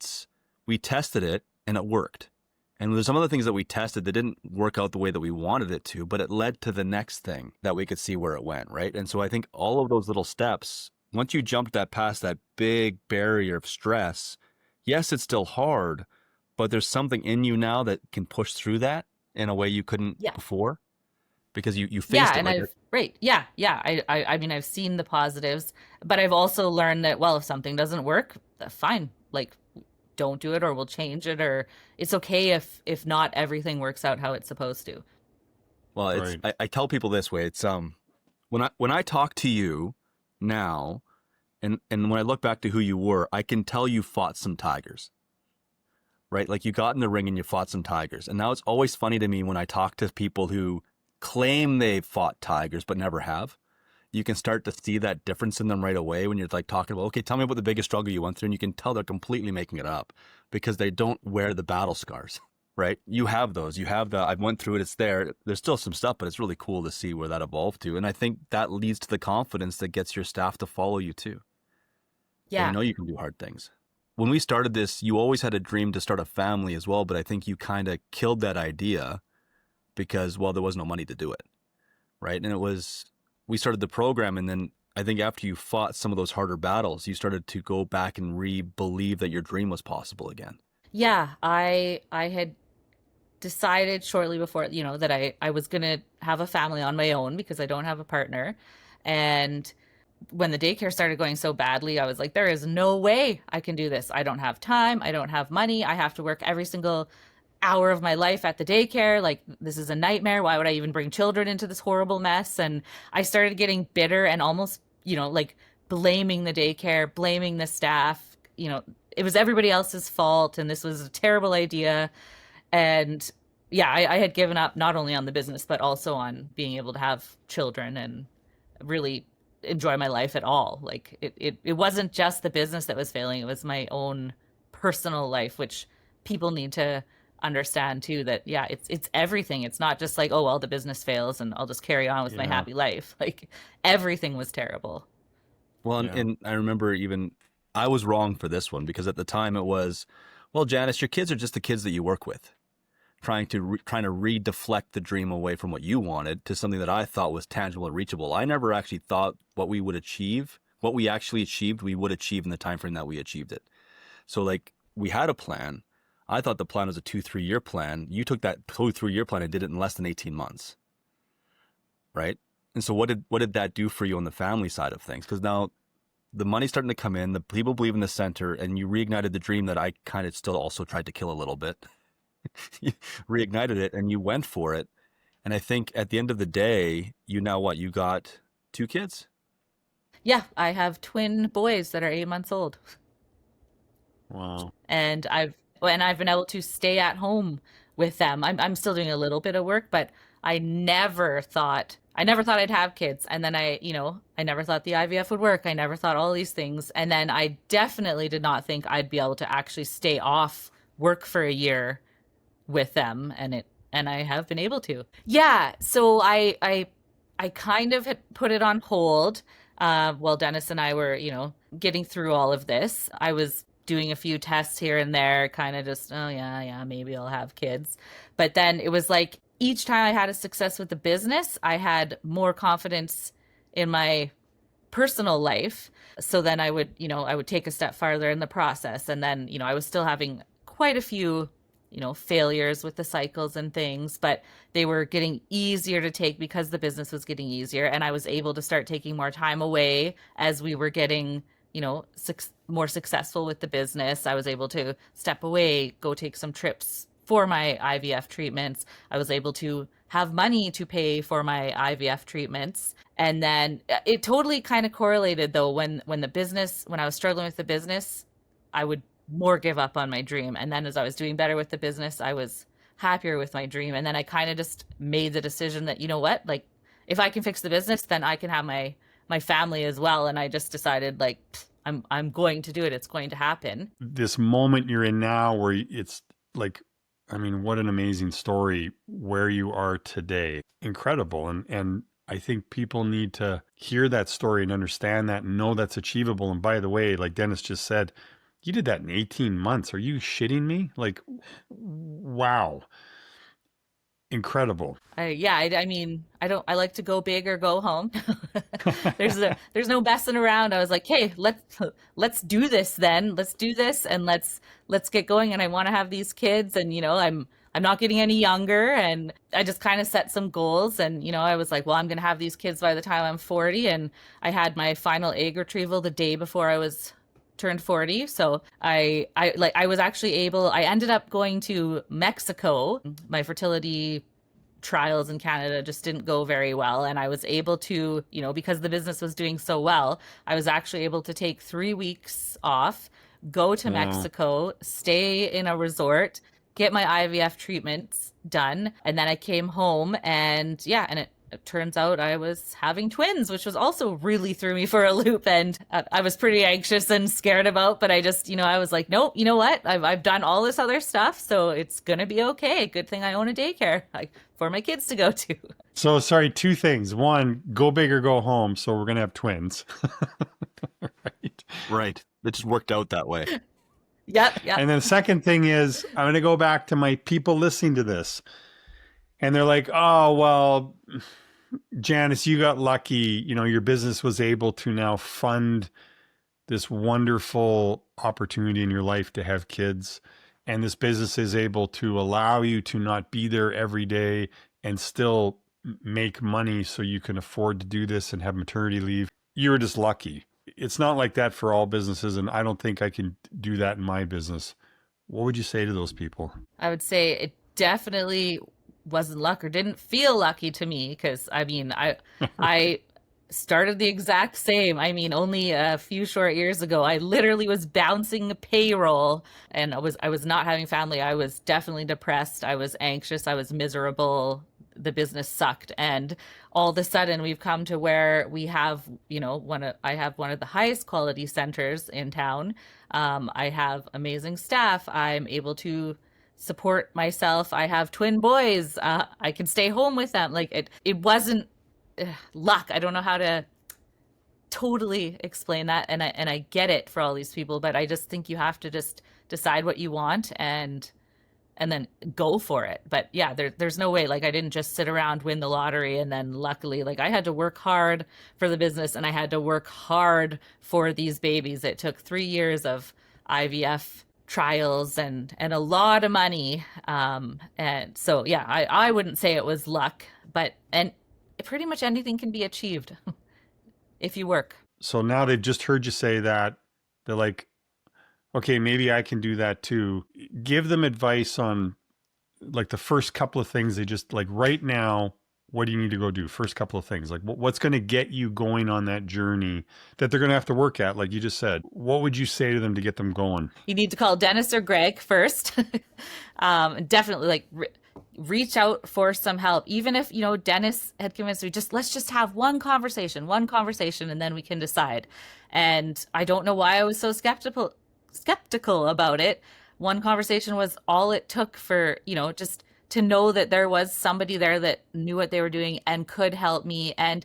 we tested it and it worked. And there's some other things that we tested that didn't work out the way that we wanted it to, but it led to the next thing that we could see where it went, right? And so I think all of those little steps, once you jumped that past that big barrier of stress, yes, it's still hard, but there's something in you now that can push through that in a way you couldn't Yeah. before because you Yeah, faced it, and right? right. Yeah, yeah. I mean, I've seen the positives, but I've also learned that, well, if something doesn't work, fine. Like, don't do it, or we'll change it, or it's okay if not everything works out how it's supposed to. Well, Right. I tell people this way, it's when I talk to you now and when I look back to who you were, I can tell you fought some tigers. Right? Like you got in the ring and you fought some tigers. And now it's always funny to me when I talk to people who claim they've fought tigers but never have. You can start to see that difference in them right away when you're like talking about, okay, tell me about the biggest struggle you went through. And you can tell they're completely making it up because they don't wear the battle scars, right? You have those. You have the, I went through it, it's there. There's still some stuff, but it's really cool to see where that evolved to. And I think that leads to the confidence that gets your staff to follow you too. They Yeah. know you can do hard things. When we started this, you always had a dream to start a family as well, but I think you kind of killed that idea because, well, there was no money to do it, right? And it was, we started the program, and then I think after you fought some of those harder battles, you started to go back and re-believe that your dream was possible again. Yeah, I had decided shortly before, that I was gonna have a family on my own because I don't have a partner. And when the daycare started going so badly, I was like, there is no way I can do this. I don't have time. I don't have money. I have to work every single hour of my life at the daycare. Like, this is a nightmare. Why would I even bring children into this horrible mess? And I started getting bitter and almost, like blaming the daycare, blaming the staff. It was everybody else's fault. And this was a terrible idea. And yeah, I had given up not only on the business, but also on being able to have children and really enjoy my life at all. Like it wasn't just the business that was failing, it was my own personal life, which people need to understand too, that yeah, it's everything. It's not just like, oh well, the business fails and I'll just carry on with my Yeah. happy life. Like everything was terrible. Well, Yeah. and I remember even I was wrong for this one because at the time it was, well, Janice, your kids are just the kids that you work with. Trying to re-deflect the dream away from what you wanted to something that I thought was tangible and reachable. I never actually thought what we actually achieved, we would achieve in the time frame that we achieved it. So like we had a plan. I thought the plan was a 2-3 year plan. You took that 2-3 year plan and did it in less than 18 months. Right? And so what did that do for you on the family side of things? Because now the money's starting to come in, the people believe in the center, and you reignited the dream that I kind of still also tried to kill a little bit. You reignited it and you went for it. And I think at the end of the day, you now what? You got 2 kids? Yeah, I have twin boys that are 8 months old. Wow. And I've been able to stay at home with them. I'm still doing a little bit of work, but I never thought I'd have kids. And then I never thought the IVF would work. I never thought all these things. And then I definitely did not think I'd be able to actually stay off work for a year with them, and I have been able to. Yeah, so I kind of had put it on hold while Dennis and I were, getting through all of this. I was doing a few tests here and there, kind of just, oh yeah, maybe I'll have kids. But then it was like each time I had a success with the business, I had more confidence in my personal life. So then I would take a step farther in the process. And then, I was still having quite a few, failures with the cycles and things, but they were getting easier to take because the business was getting easier. And I was able to start taking more time away as we were getting, more successful with the business. I was able to step away, go take some trips for my IVF treatments. I was able to have money to pay for my IVF treatments. And then it totally kind of correlated though when I was struggling with the business, I would more give up on my dream. And then as I was doing better with the business, I was happier with my dream. And then I kind of just made the decision that, you know what, like if I can fix the business, then I can have my family as well. And I just decided like I'm going to do it. It's going to happen. This moment you're in now where it's like, I mean, what an amazing story where you are today. Incredible. And I think people need to hear that story and understand that and know that's achievable. And by the way, like Dennis just said, You did that in 18 months. Are you shitting me? Like, wow. Incredible. I mean, I like to go big or go home. There's no messing around. I was like, hey, let's do this then. Let's do this and let's get going. And I want to have these kids, and I'm not getting any younger, and I just kind of set some goals, and I was like, well, I'm gonna have these kids by the time I'm 40, and I had my final egg retrieval the day before I was turned 40. So I was actually able, I ended up going to Mexico. My fertility trials in Canada just didn't go very well, and I was able to, because the business was doing so well, I was actually able to take 3 weeks off, go to Wow. Mexico, stay in a resort, get my IVF treatments done, and then I came home, and yeah, and it turns out I was having twins, which was also really threw me for a loop, and I was pretty anxious and scared about, but I just, I was like, nope, you know what? I've done all this other stuff, so it's gonna be okay. Good thing I own a daycare, like, for my kids to go to. So sorry, two things. One, go big or go home. So we're going to have twins. Right. Right. It just worked out that way. Yep, yep. And then the second thing is, I'm going to go back to my people listening to this. And they're like, oh, well, Janice, you got lucky. Your business was able to now fund this wonderful opportunity in your life to have kids. And this business is able to allow you to not be there every day and still make money so you can afford to do this and have maternity leave. You were just lucky. It's not like that for all businesses. And I don't think I can do that in my business. What would you say to those people? I would say it definitely wasn't luck or didn't feel lucky to me, because I mean, I started the exact same. I mean, only a few short years ago, I literally was bouncing payroll, and I was not having family. I was definitely depressed. I was anxious. I was miserable. The business sucked, and all of a sudden we've come to where we have, I have one of the highest quality centers in town. I have amazing staff. I'm able to support myself. I have twin boys. I can stay home with them. Like, it wasn't luck. I don't know how to totally explain that, and I get it for all these people, but I just think you have to just decide what you want and then go for it. But yeah, there's no way. Like, I didn't just sit around, win the lottery, and then luckily, like, I had to work hard for the business, and I had to work hard for these babies. It took 3 years of IVF trials and a lot of money. And so yeah, I wouldn't say it was luck, but pretty much anything can be achieved if you work. So now they've just heard you say that. They're like, okay, maybe I can do that too. Give them advice on like the first couple of things they just like right now. What do you need to go do? First couple of things, like what's going to get you going on that journey that they're going to have to work at, like you just said. What would you say to them to get them going? You need to call Dennis or Greg first. Definitely, like, reach out for some help. Even if, Dennis had convinced me, let's just have one conversation, and then we can decide. And I don't know why I was so skeptical about it. One conversation was all it took for, just to know that there was somebody there that knew what they were doing and could help me. And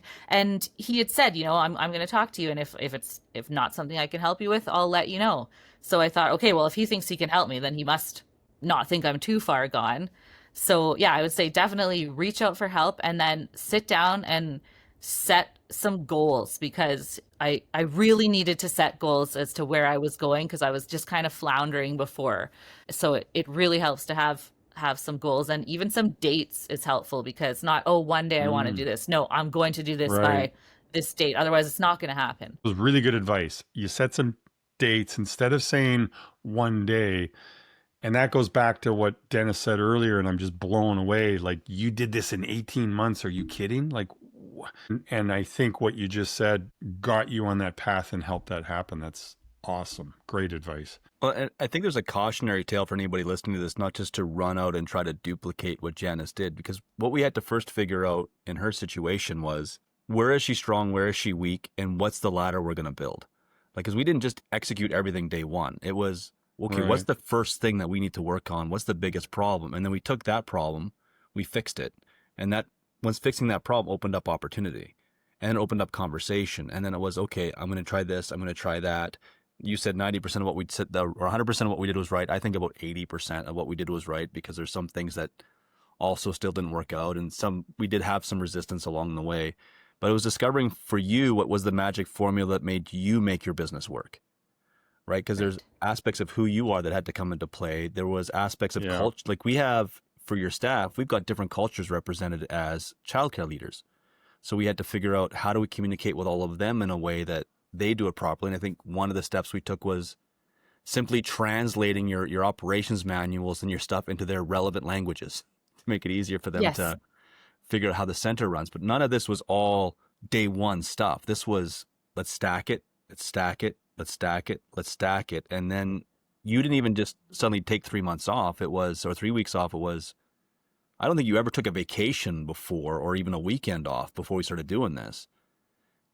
he had said, I'm going to talk to you. And if not something I can help you with, I'll let you know. So I thought, okay, well, if he thinks he can help me, then he must not think I'm too far gone. So yeah, I would say definitely reach out for help, and then sit down and set some goals, because I really needed to set goals as to where I was going, because I was just kind of floundering before. So it really helps to have some goals, and even some dates is helpful, because not, oh, one day I want to do this. No, I'm going to do this Right. by this date. Otherwise it's not going to happen. It was really good advice. You set some dates instead of saying one day. And that goes back to what Dennis said earlier, and I'm just blown away. Like, you did this in 18 months. Are you kidding? Like, and I think what you just said got you on that path and helped that happen. That's awesome. Great advice. Well, and I think there's a cautionary tale for anybody listening to this, not just to run out and try to duplicate what Janice did, because what we had to first figure out in her situation was, where is she strong, where is she weak, and what's the ladder we're going to build? Like, because we didn't just execute everything day one. It was, okay, what's Right. the first thing that we need to work on? What's the biggest problem? And then we took that problem, we fixed it. And that, once fixing that problem, opened up opportunity and opened up conversation. And then it was, okay, I'm going to try this, I'm going to try that. you said 90% of what we said, or 100% of what we did was right. I think about 80% of what we did was right, because there's some things that also still didn't work out, and we did have some resistance along the way. But it was discovering for you what was the magic formula that made you make your business work, right? Because there's Right. aspects of who you are that had to come into play. There was aspects of Yeah. culture, like we have for your staff, we've got different cultures represented as childcare leaders. So we had to figure out, how do we communicate with all of them in a way that they do it properly. And I think one of the steps we took was simply translating your operations manuals and your stuff into their relevant languages to make it easier for them Yes. to figure out how the center runs. But none of this was all day one stuff. This was, let's stack it, let's stack it, let's stack it, let's stack it. And then you didn't even just suddenly take 3 months off. It was, or 3 weeks off. It was, I don't think you ever took a vacation before, or even a weekend off before we started doing this.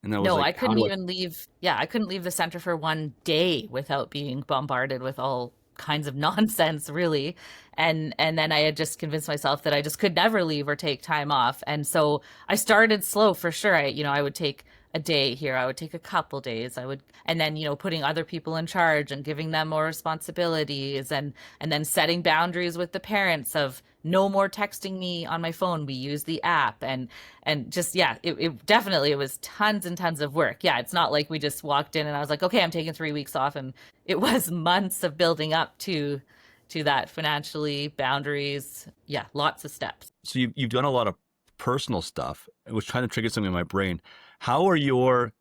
And that was No, like, I how couldn't do I, even leave. Yeah, I couldn't leave the center for one day without being bombarded with all kinds of nonsense, really. And then I had just convinced myself that I just could never leave or take time off. And so I started slow for sure. I would take a day here, I would take a couple days, and then, putting other people in charge and giving them more responsibilities, and then setting boundaries with the parents of no more texting me on my phone. We use the app, and just, yeah, it definitely, it was tons and tons of work. Yeah, it's not like we just walked in and I was like, okay, I'm taking 3 weeks off. And it was months of building up to that, financially, boundaries. Yeah, lots of steps. so you've done a lot of personal stuff, which kind of triggered something in my brain. How are your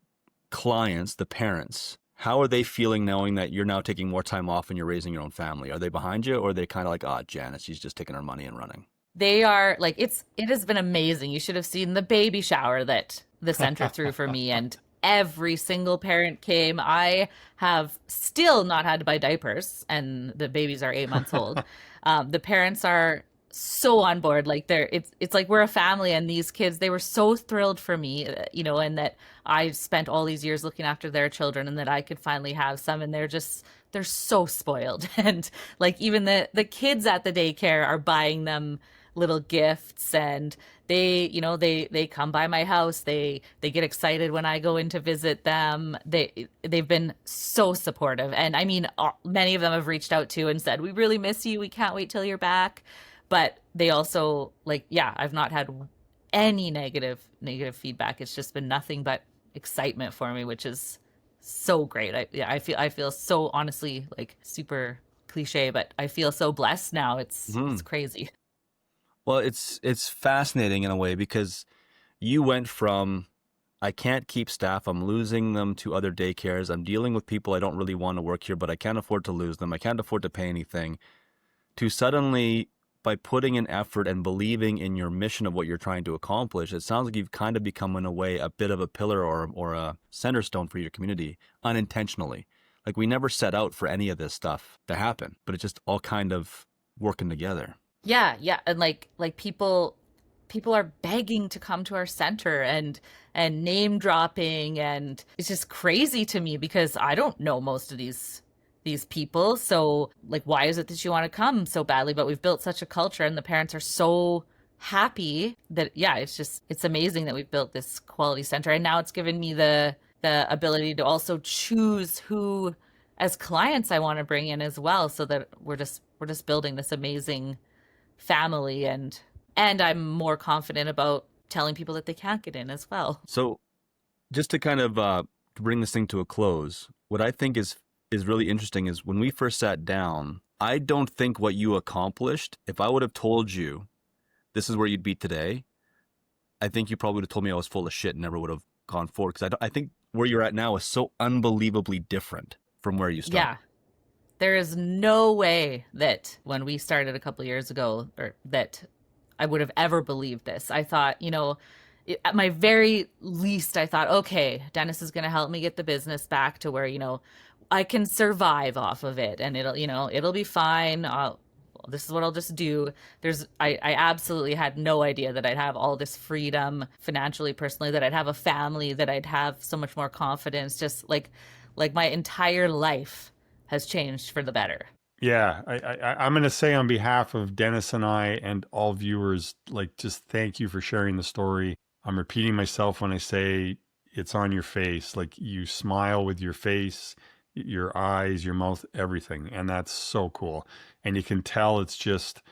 clients, the parents, how are they feeling knowing that you're now taking more time off and you're raising your own family? Are they behind you, or are they kind of like, oh, Janice, she's just taking her money and running? They are like, it has been amazing. You should have seen the baby shower that the center threw for me, and every single parent came. I have still not had to buy diapers, and the babies are 8 months old. The parents are so on board. Like, it's like we're a family, and these kids, they were so thrilled for me, and that I spent all these years looking after their children, and that I could finally have some, and they're so spoiled. And like, even the kids at the daycare are buying them little gifts, and they come by my house, they get excited when I go in to visit them. They've been so supportive, and I mean, many of them have reached out to and said, we really miss you, we can't wait till you're back. But they also, like, yeah, I've not had any negative feedback. It's just been nothing but excitement for me, which is so great. I feel so, honestly, like, super cliche, but I feel so blessed now. It's crazy. Well, it's fascinating in a way, because you went from, I can't keep staff, I'm losing them to other daycares, I'm dealing with people I don't really want to work here, but I can't afford to lose them, I can't afford to pay anything, to suddenly, by putting in effort and believing in your mission of what you're trying to accomplish, it sounds like you've kind of become, in a way, a bit of a pillar or a center stone for your community, unintentionally. Like, we never set out for any of this stuff to happen, but it's just all kind of working together. Yeah, and like people are begging to come to our center, and name dropping, and it's just crazy to me, because I don't know most of these people. So, like, why is it that you want to come so badly? But we've built such a culture, and the parents are so happy that, yeah, it's amazing that we've built this quality center. And now it's given me the ability to also choose who as clients I want to bring in as well, so that we're just building this amazing family, and I'm more confident about telling people that they can't get in as well. So just to kind of bring this thing to a close, what I think is really interesting is, when we first sat down, I don't think what you accomplished, if I would have told you this is where you'd be today, I think you probably would have told me I was full of shit and never would have gone forward, because I think where you're at now is so unbelievably different from where you started. Yeah. There is no way that when we started a couple of years ago, or that I would have ever believed this. I thought, at my very least, I thought, okay, Dennis is going to help me get the business back to where, I can survive off of it, and it'll be fine. This is what I'll just do. I absolutely had no idea that I'd have all this freedom financially, personally, that I'd have a family, that I'd have so much more confidence. Just like my entire life has changed for the better. Yeah, I'm going to say, on behalf of Dennis and I and all viewers, like, just thank you for sharing the story. I'm repeating myself when I say it's on your face. Like, you smile with your face, your eyes, your mouth, everything. And that's so cool. And you can tell it's just,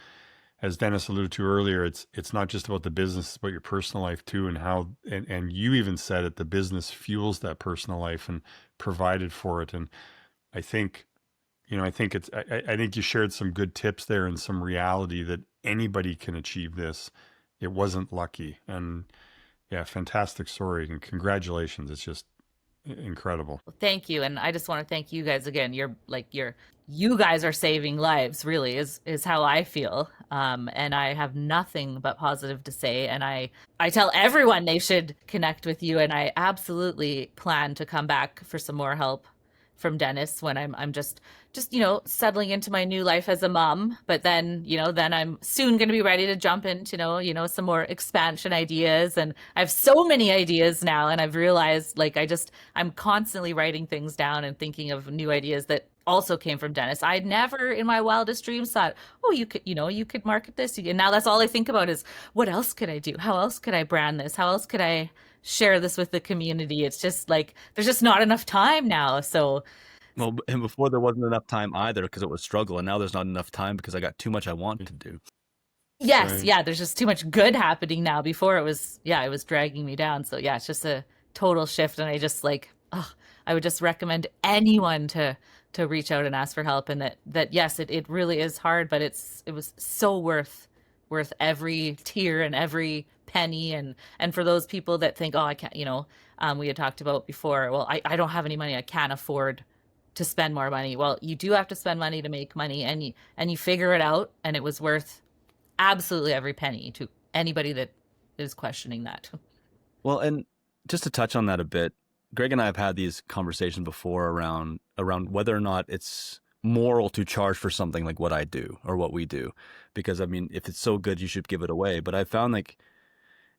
as Dennis alluded to earlier, it's not just about the business, it's about your personal life too, and how and you even said it, the business fuels that personal life and provided for it. And I think, I think I think you shared some good tips there and some reality that anybody can achieve this. It wasn't lucky. And yeah, fantastic story and congratulations. It's just incredible. Thank you. And I just want to thank you guys again. You guys are saving lives, really, is how I feel. And I have nothing but positive to say. And I tell everyone they should connect with you. And I absolutely plan to come back for some more help from Dennis when I'm just settling into my new life as a mom. But then then I'm soon going to be ready to jump into some more expansion ideas. And I have so many ideas now, and I've realized I'm constantly writing things down and thinking of new ideas that also came from Dennis. I never in my wildest dreams thought, oh, you could market this. And now that's all I think about is, what else could I do? How else could I brand this? How else could I share this with the community? It's just there's just not enough time now. So Well, and before there wasn't enough time either because it was struggle, and now there's not enough time because I got too much I want to do. yes, Right. yeah, there's just too much good happening now. Before it was dragging me down. So yeah, it's just a total shift. And I just I would just recommend anyone to reach out and ask for help. And that yes, it really is hard, but it was so worth every tear and every penny. And for those people that think, oh, I can't, we had talked about before, well, I don't have any money, I can't afford to spend more money. Well, you do have to spend money to make money, and you figure it out, and it was worth absolutely every penny to anybody that is questioning that. Well, and just to touch on that a bit, Greg and I have had these conversations before around whether or not it's moral to charge for something like what I do or what we do. Because I mean, if it's so good, you should give it away. But I found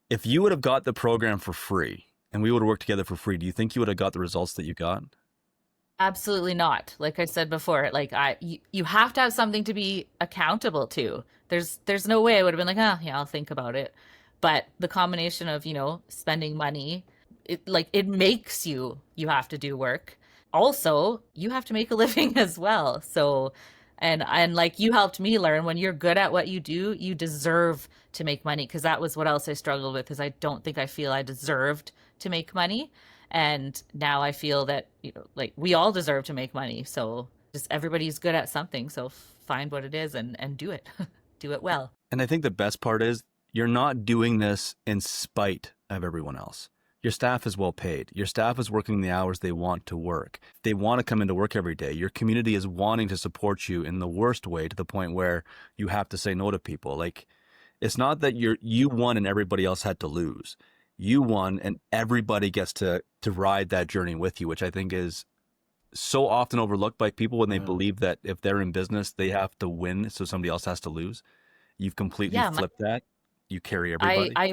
if you would have got the program for free and we would have worked together for free, do you think you would have got the results that you got? Absolutely not. Like I said before, you have to have something to be accountable to. There's no way I would have been like, oh yeah, I'll think about it. But the combination of, spending money, it makes you have to do work. Also, you have to make a living as well. So and like you helped me learn, when you're good at what you do, you deserve to make money, because that was what else I struggled with, is I don't think I feel I deserved to make money. And now I feel that, we all deserve to make money. So just everybody's good at something. So find what it is and do it. Do it well. And I think the best part is you're not doing this in spite of everyone else. Your staff is well paid. Your staff is working the hours they want to work. They want to come into work every day. Your community is wanting to support you in the worst way, to the point where you have to say no to people. It's not that you won and everybody else had to lose. You won and everybody gets to ride that journey with you, which I think is so often overlooked by people when they believe that if they're in business, they have to win, so somebody else has to lose. You've completely Yeah, flipped that. You carry everybody. I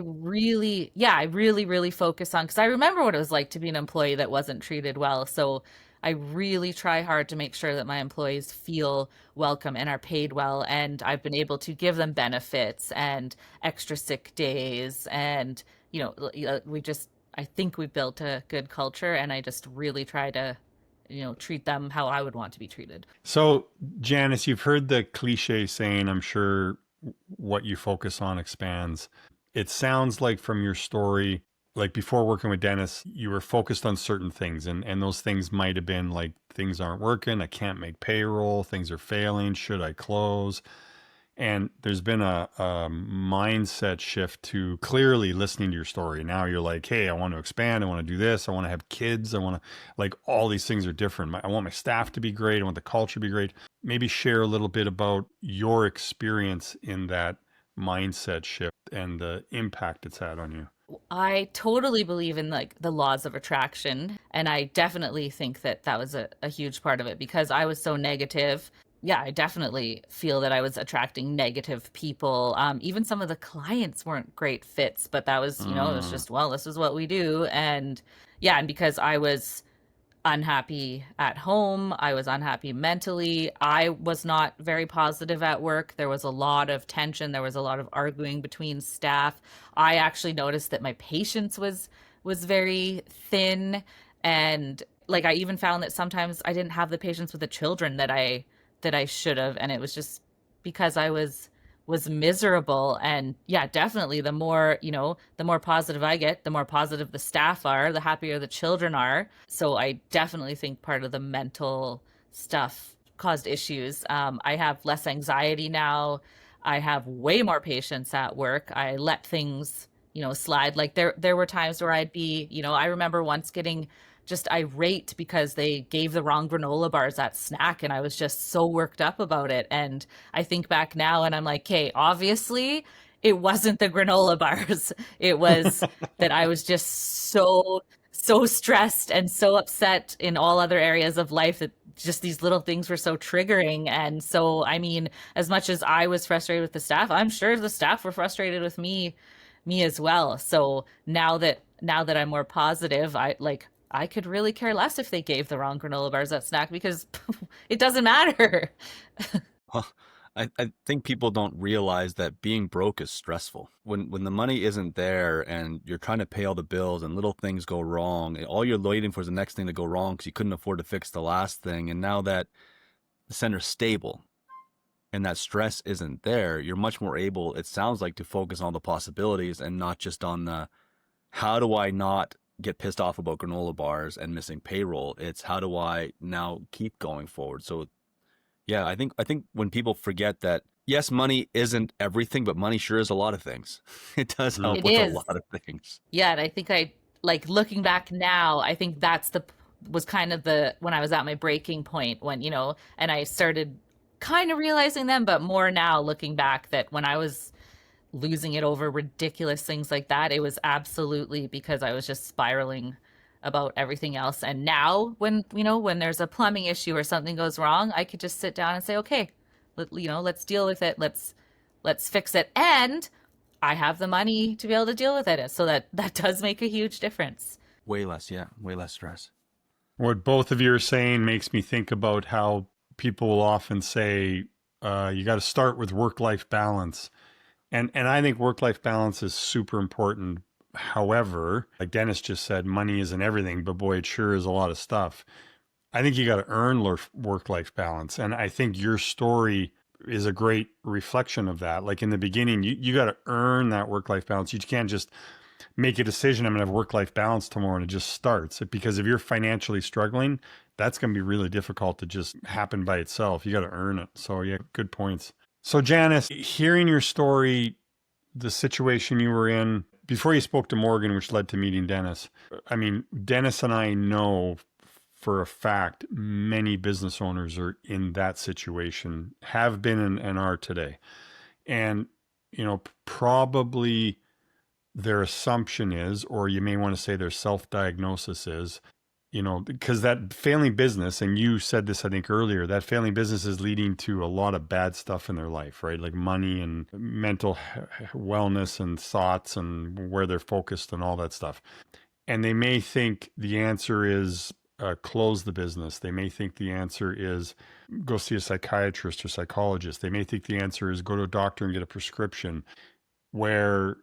really focus on, because I remember what it was like to be an employee that wasn't treated well. So I really try hard to make sure that my employees feel welcome and are paid well. And I've been able to give them benefits and extra sick days. And, I think we've built a good culture, and I just really try to, treat them how I would want to be treated. So, Janice, you've heard the cliche saying, I'm sure what you focus on expands. It sounds like from your story, like before working with Dennis, you were focused on certain things, and those things might have been like, things aren't working, I can't make payroll, things are failing, should I close? And there's been a mindset shift to clearly listening to your story. Now you're like, hey, I want to expand. I want to do this. I want to have kids. I want to, like, all these things are different. I want my staff to be great. I want the culture to be great. Maybe share a little bit about your experience in that mindset shift and the impact it's had on you. I totally believe in the laws of attraction. And I definitely think that was a huge part of it, because I was so negative. Yeah, I definitely feel that I was attracting negative people. Even some of the clients weren't great fits, but that was, it was just, well, this is what we do. And yeah, and because I was unhappy at home, I was unhappy mentally, I was not very positive at work. There was a lot of tension. There was a lot of arguing between staff. I actually noticed that my patience was very thin. And Like I even found that sometimes I didn't have the patience with the children that I should have, and it was just because I was miserable. And yeah, definitely the more, the more positive I get, the more positive the staff are, the happier the children are. So I definitely think part of the mental stuff caused issues. I have less anxiety now. I have way more patience at work. I let things, slide. Like there were times where I'd be, I remember once getting just irate because they gave the wrong granola bars at snack, and I was just so worked up about it. And I think back now and I'm like, okay, obviously it wasn't the granola bars. It was that I was just so stressed and so upset in all other areas of life that just these little things were so triggering. And so, I mean, as much as I was frustrated with the staff, I'm sure the staff were frustrated with me as well. So now that I'm more positive, I could really care less if they gave the wrong granola bars at snack because it doesn't matter. Well, I think people don't realize that being broke is stressful. When the money isn't there and you're trying to pay all the bills and little things go wrong, and all you're waiting for is the next thing to go wrong because you couldn't afford to fix the last thing. And now that the center's stable and that stress isn't there, you're much more able, it sounds like, to focus on the possibilities and not just on the how do I not get pissed off about granola bars and missing payroll. It's how do I now keep going forward. So yeah, I think when people forget that, yes, money isn't everything, but money sure is a lot of things. It does help It with a is. lot of things. Yeah, and I think I like looking back now, I think that's the was kind of the when I was at my breaking point when, and I started kind of realizing them, but more now looking back that when I was losing it over ridiculous things like that, it was absolutely because I was just spiraling about everything else. And now when there's a plumbing issue or something goes wrong, I could just sit down and say, okay, let's deal with it. Let's fix it. And I have the money to be able to deal with it. So that does make a huge difference. Way less, yeah, way less stress. What both of you are saying makes me think about how people will often say, you got to start with work-life balance. And I think work-life balance is super important. However, like Dennis just said, money isn't everything, but boy, it sure is a lot of stuff. I think you got to earn work-life balance. And I think your story is a great reflection of that. Like in the beginning, you got to earn that work-life balance. You can't just make a decision, I'm going to have work-life balance tomorrow, and it just starts. Because if you're financially struggling, that's going to be really difficult to just happen by itself. You got to earn it. So yeah, good points. So Janice, hearing your story, the situation you were in before you spoke to Morgan, which led to meeting Dennis. I mean, Dennis and I know for a fact many business owners are in that situation, have been and are today. And, probably their assumption is, or you may want to say their self-diagnosis is, because that failing business, and you said this, I think earlier, that failing business is leading to a lot of bad stuff in their life, right? Like money and mental wellness and thoughts and where they're focused and all that stuff. And they may think the answer is close the business. They may think the answer is go see a psychiatrist or psychologist. They may think the answer is go to a doctor and get a prescription, where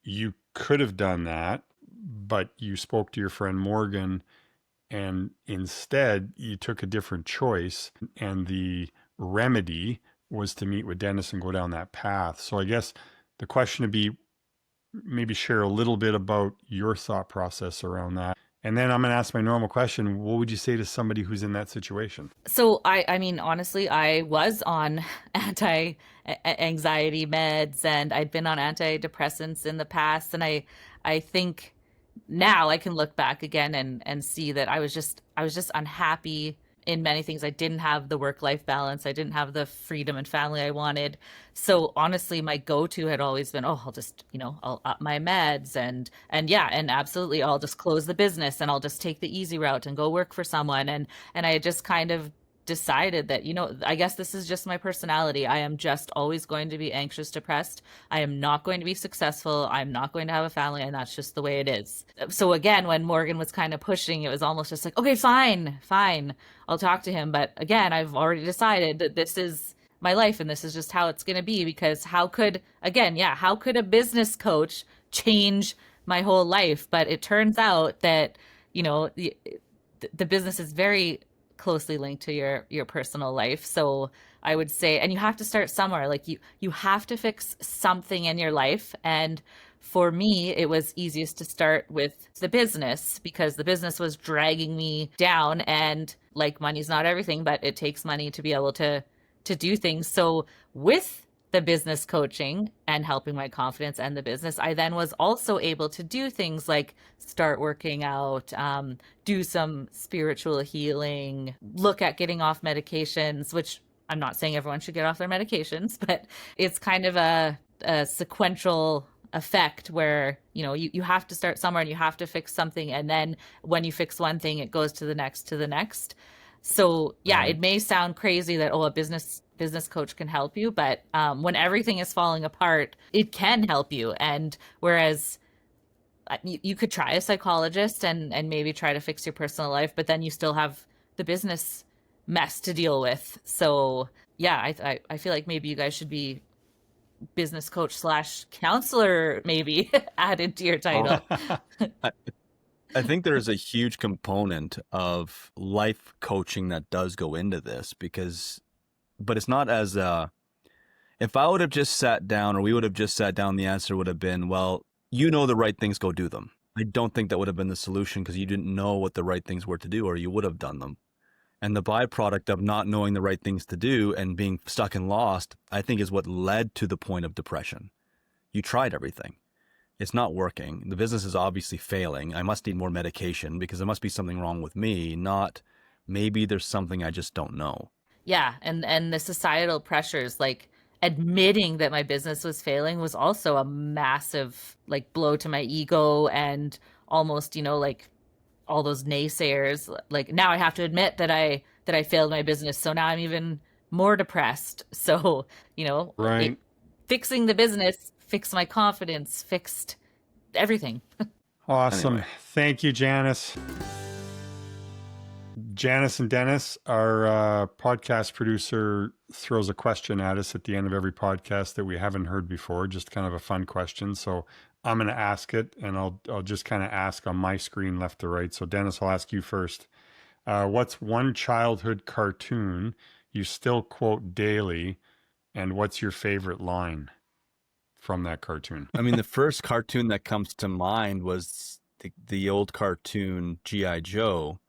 you could have done that, but you spoke to your friend Morgan and instead you took a different choice, and the remedy was to meet with Dennis and go down that path. So I guess the question would be, maybe share a little bit about your thought process around that. And then I'm going to ask my normal question. What would you say to somebody who's in that situation? So I mean, honestly, I was on anti-anxiety meds and I'd been on antidepressants in the past. And I think now I can look back again and see that I was just unhappy in many things. I didn't have the work-life balance. I didn't have the freedom and family I wanted. So honestly, my go-to had always been, oh, I'll just, I'll up my meds and yeah, and absolutely I'll just close the business and I'll just take the easy route and go work for someone. And I just kind of decided that, I guess this is just my personality. I am just always going to be anxious, depressed. I am not going to be successful. I'm not going to have a family, and that's just the way it is. So again, when Morgan was kind of pushing, it was almost just like, okay, fine, I'll talk to him. But again, I've already decided that this is my life and this is just how it's going to be, because how could a business coach change my whole life? But it turns out that, the business is very closely linked to your personal life. So I would say, and you have to start somewhere. Like you have to fix something in your life. And for me, it was easiest to start with the business because the business was dragging me down. And like money's not everything, but it takes money to be able to do things. So with the business coaching and helping my confidence and the business, I then was also able to do things like start working out, do some spiritual healing, look at getting off medications, which I'm not saying everyone should get off their medications, but it's kind of a sequential effect where, you have to start somewhere and you have to fix something. And then when you fix one thing, it goes to the next. So yeah, Right. it may sound crazy that, a business coach can help you, but when everything is falling apart, it can help you. And whereas you could try a psychologist and maybe try to fix your personal life, but then you still have the business mess to deal with. So yeah, I feel like maybe you guys should be business coach / counselor, maybe added to your title. I, I think there's a huge component of life coaching that does go into this but it's not as, if I would have just sat down or we would have just sat down, the answer would have been, well, the right things, go do them. I don't think that would have been the solution because you didn't know what the right things were to do or you would have done them. And the byproduct of not knowing the right things to do and being stuck and lost, I think is what led to the point of depression. You tried everything. It's not working. The business is obviously failing. I must need more medication because there must be something wrong with me, not maybe there's something I just don't know. Yeah, and the societal pressures, like admitting that my business was failing was also a massive like blow to my ego and almost, like all those naysayers. Like now I have to admit that I failed my business. So now I'm even more depressed. So, Right. fixing the business, fixed my confidence, fixed everything. Awesome. Anyway. Thank you, Janice. Janice and Dennis, our podcast producer, throws a question at us at the end of every podcast that we haven't heard before, just kind of a fun question. So I'm going to ask it, and I'll just kind of ask on my screen left to right. So Dennis, I'll ask you first. What's one childhood cartoon you still quote daily, and what's your favorite line from that cartoon? I mean, the first cartoon that comes to mind was the old cartoon G.I. Joe,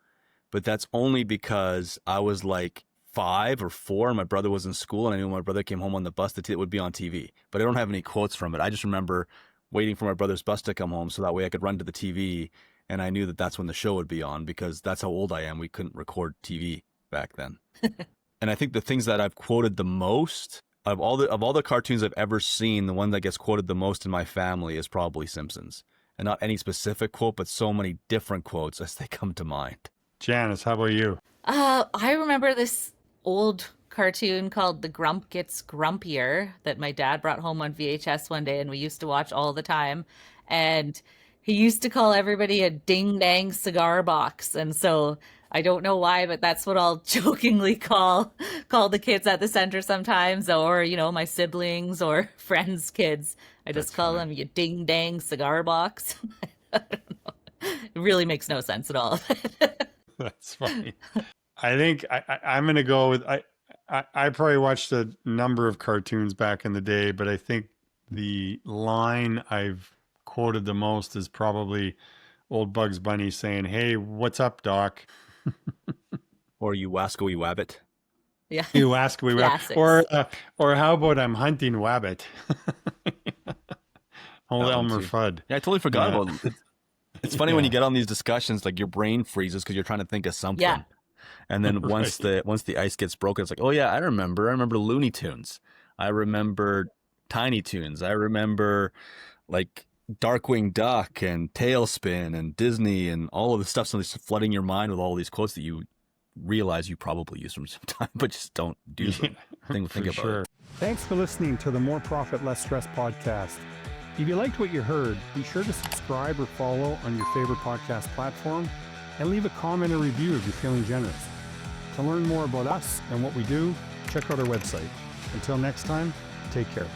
but that's only because I was like 5 or 4. My brother was in school, and I knew when my brother came home on the bus that it would be on TV. But I don't have any quotes from it. I just remember waiting for my brother's bus to come home so that way I could run to the TV, and I knew that that's when the show would be on because that's how old I am. We couldn't record TV back then. And I think the things that I've quoted the most of all the cartoons I've ever seen, the one that gets quoted the most in my family is probably Simpsons. And not any specific quote, but so many different quotes as they come to mind. Janice, how about you? I remember this old cartoon called The Grump Gets Grumpier that my dad brought home on VHS one day and we used to watch all the time. And he used to call everybody a ding dang cigar box. And so I don't know why, but that's what I'll jokingly call the kids at the center sometimes, or, my siblings or friends' kids. I just call them you ding dang cigar box. I don't know. It really makes no sense at all. That's funny. I think I'm going to go with, I probably watched a number of cartoons back in the day, but I think the line I've quoted the most is probably old Bugs Bunny saying, "Hey, what's up, Doc?" Or you wasco you wabbit. Yeah. You ask me, Classics. or how about I'm hunting wabbit? Old That one Elmer too. Fudd. Yeah, I totally forgot Yeah. about it. It's funny when you get on these discussions, like your brain freezes because you're trying to think of something. Yeah. And then once the ice gets broken, it's like, oh yeah, I remember Looney Tunes. I remember Tiny Toons. I remember like Darkwing Duck and Tailspin and Disney and all of the stuff. So it's flooding your mind with all these quotes that you realize you probably use from some time, but just don't do them. Think For about sure. it. Thanks for listening to the More Profit, Less Stress podcast. If you liked what you heard, be sure to subscribe or follow on your favorite podcast platform and leave a comment or review if you're feeling generous. To learn more about us and what we do, check out our website. Until next time, take care.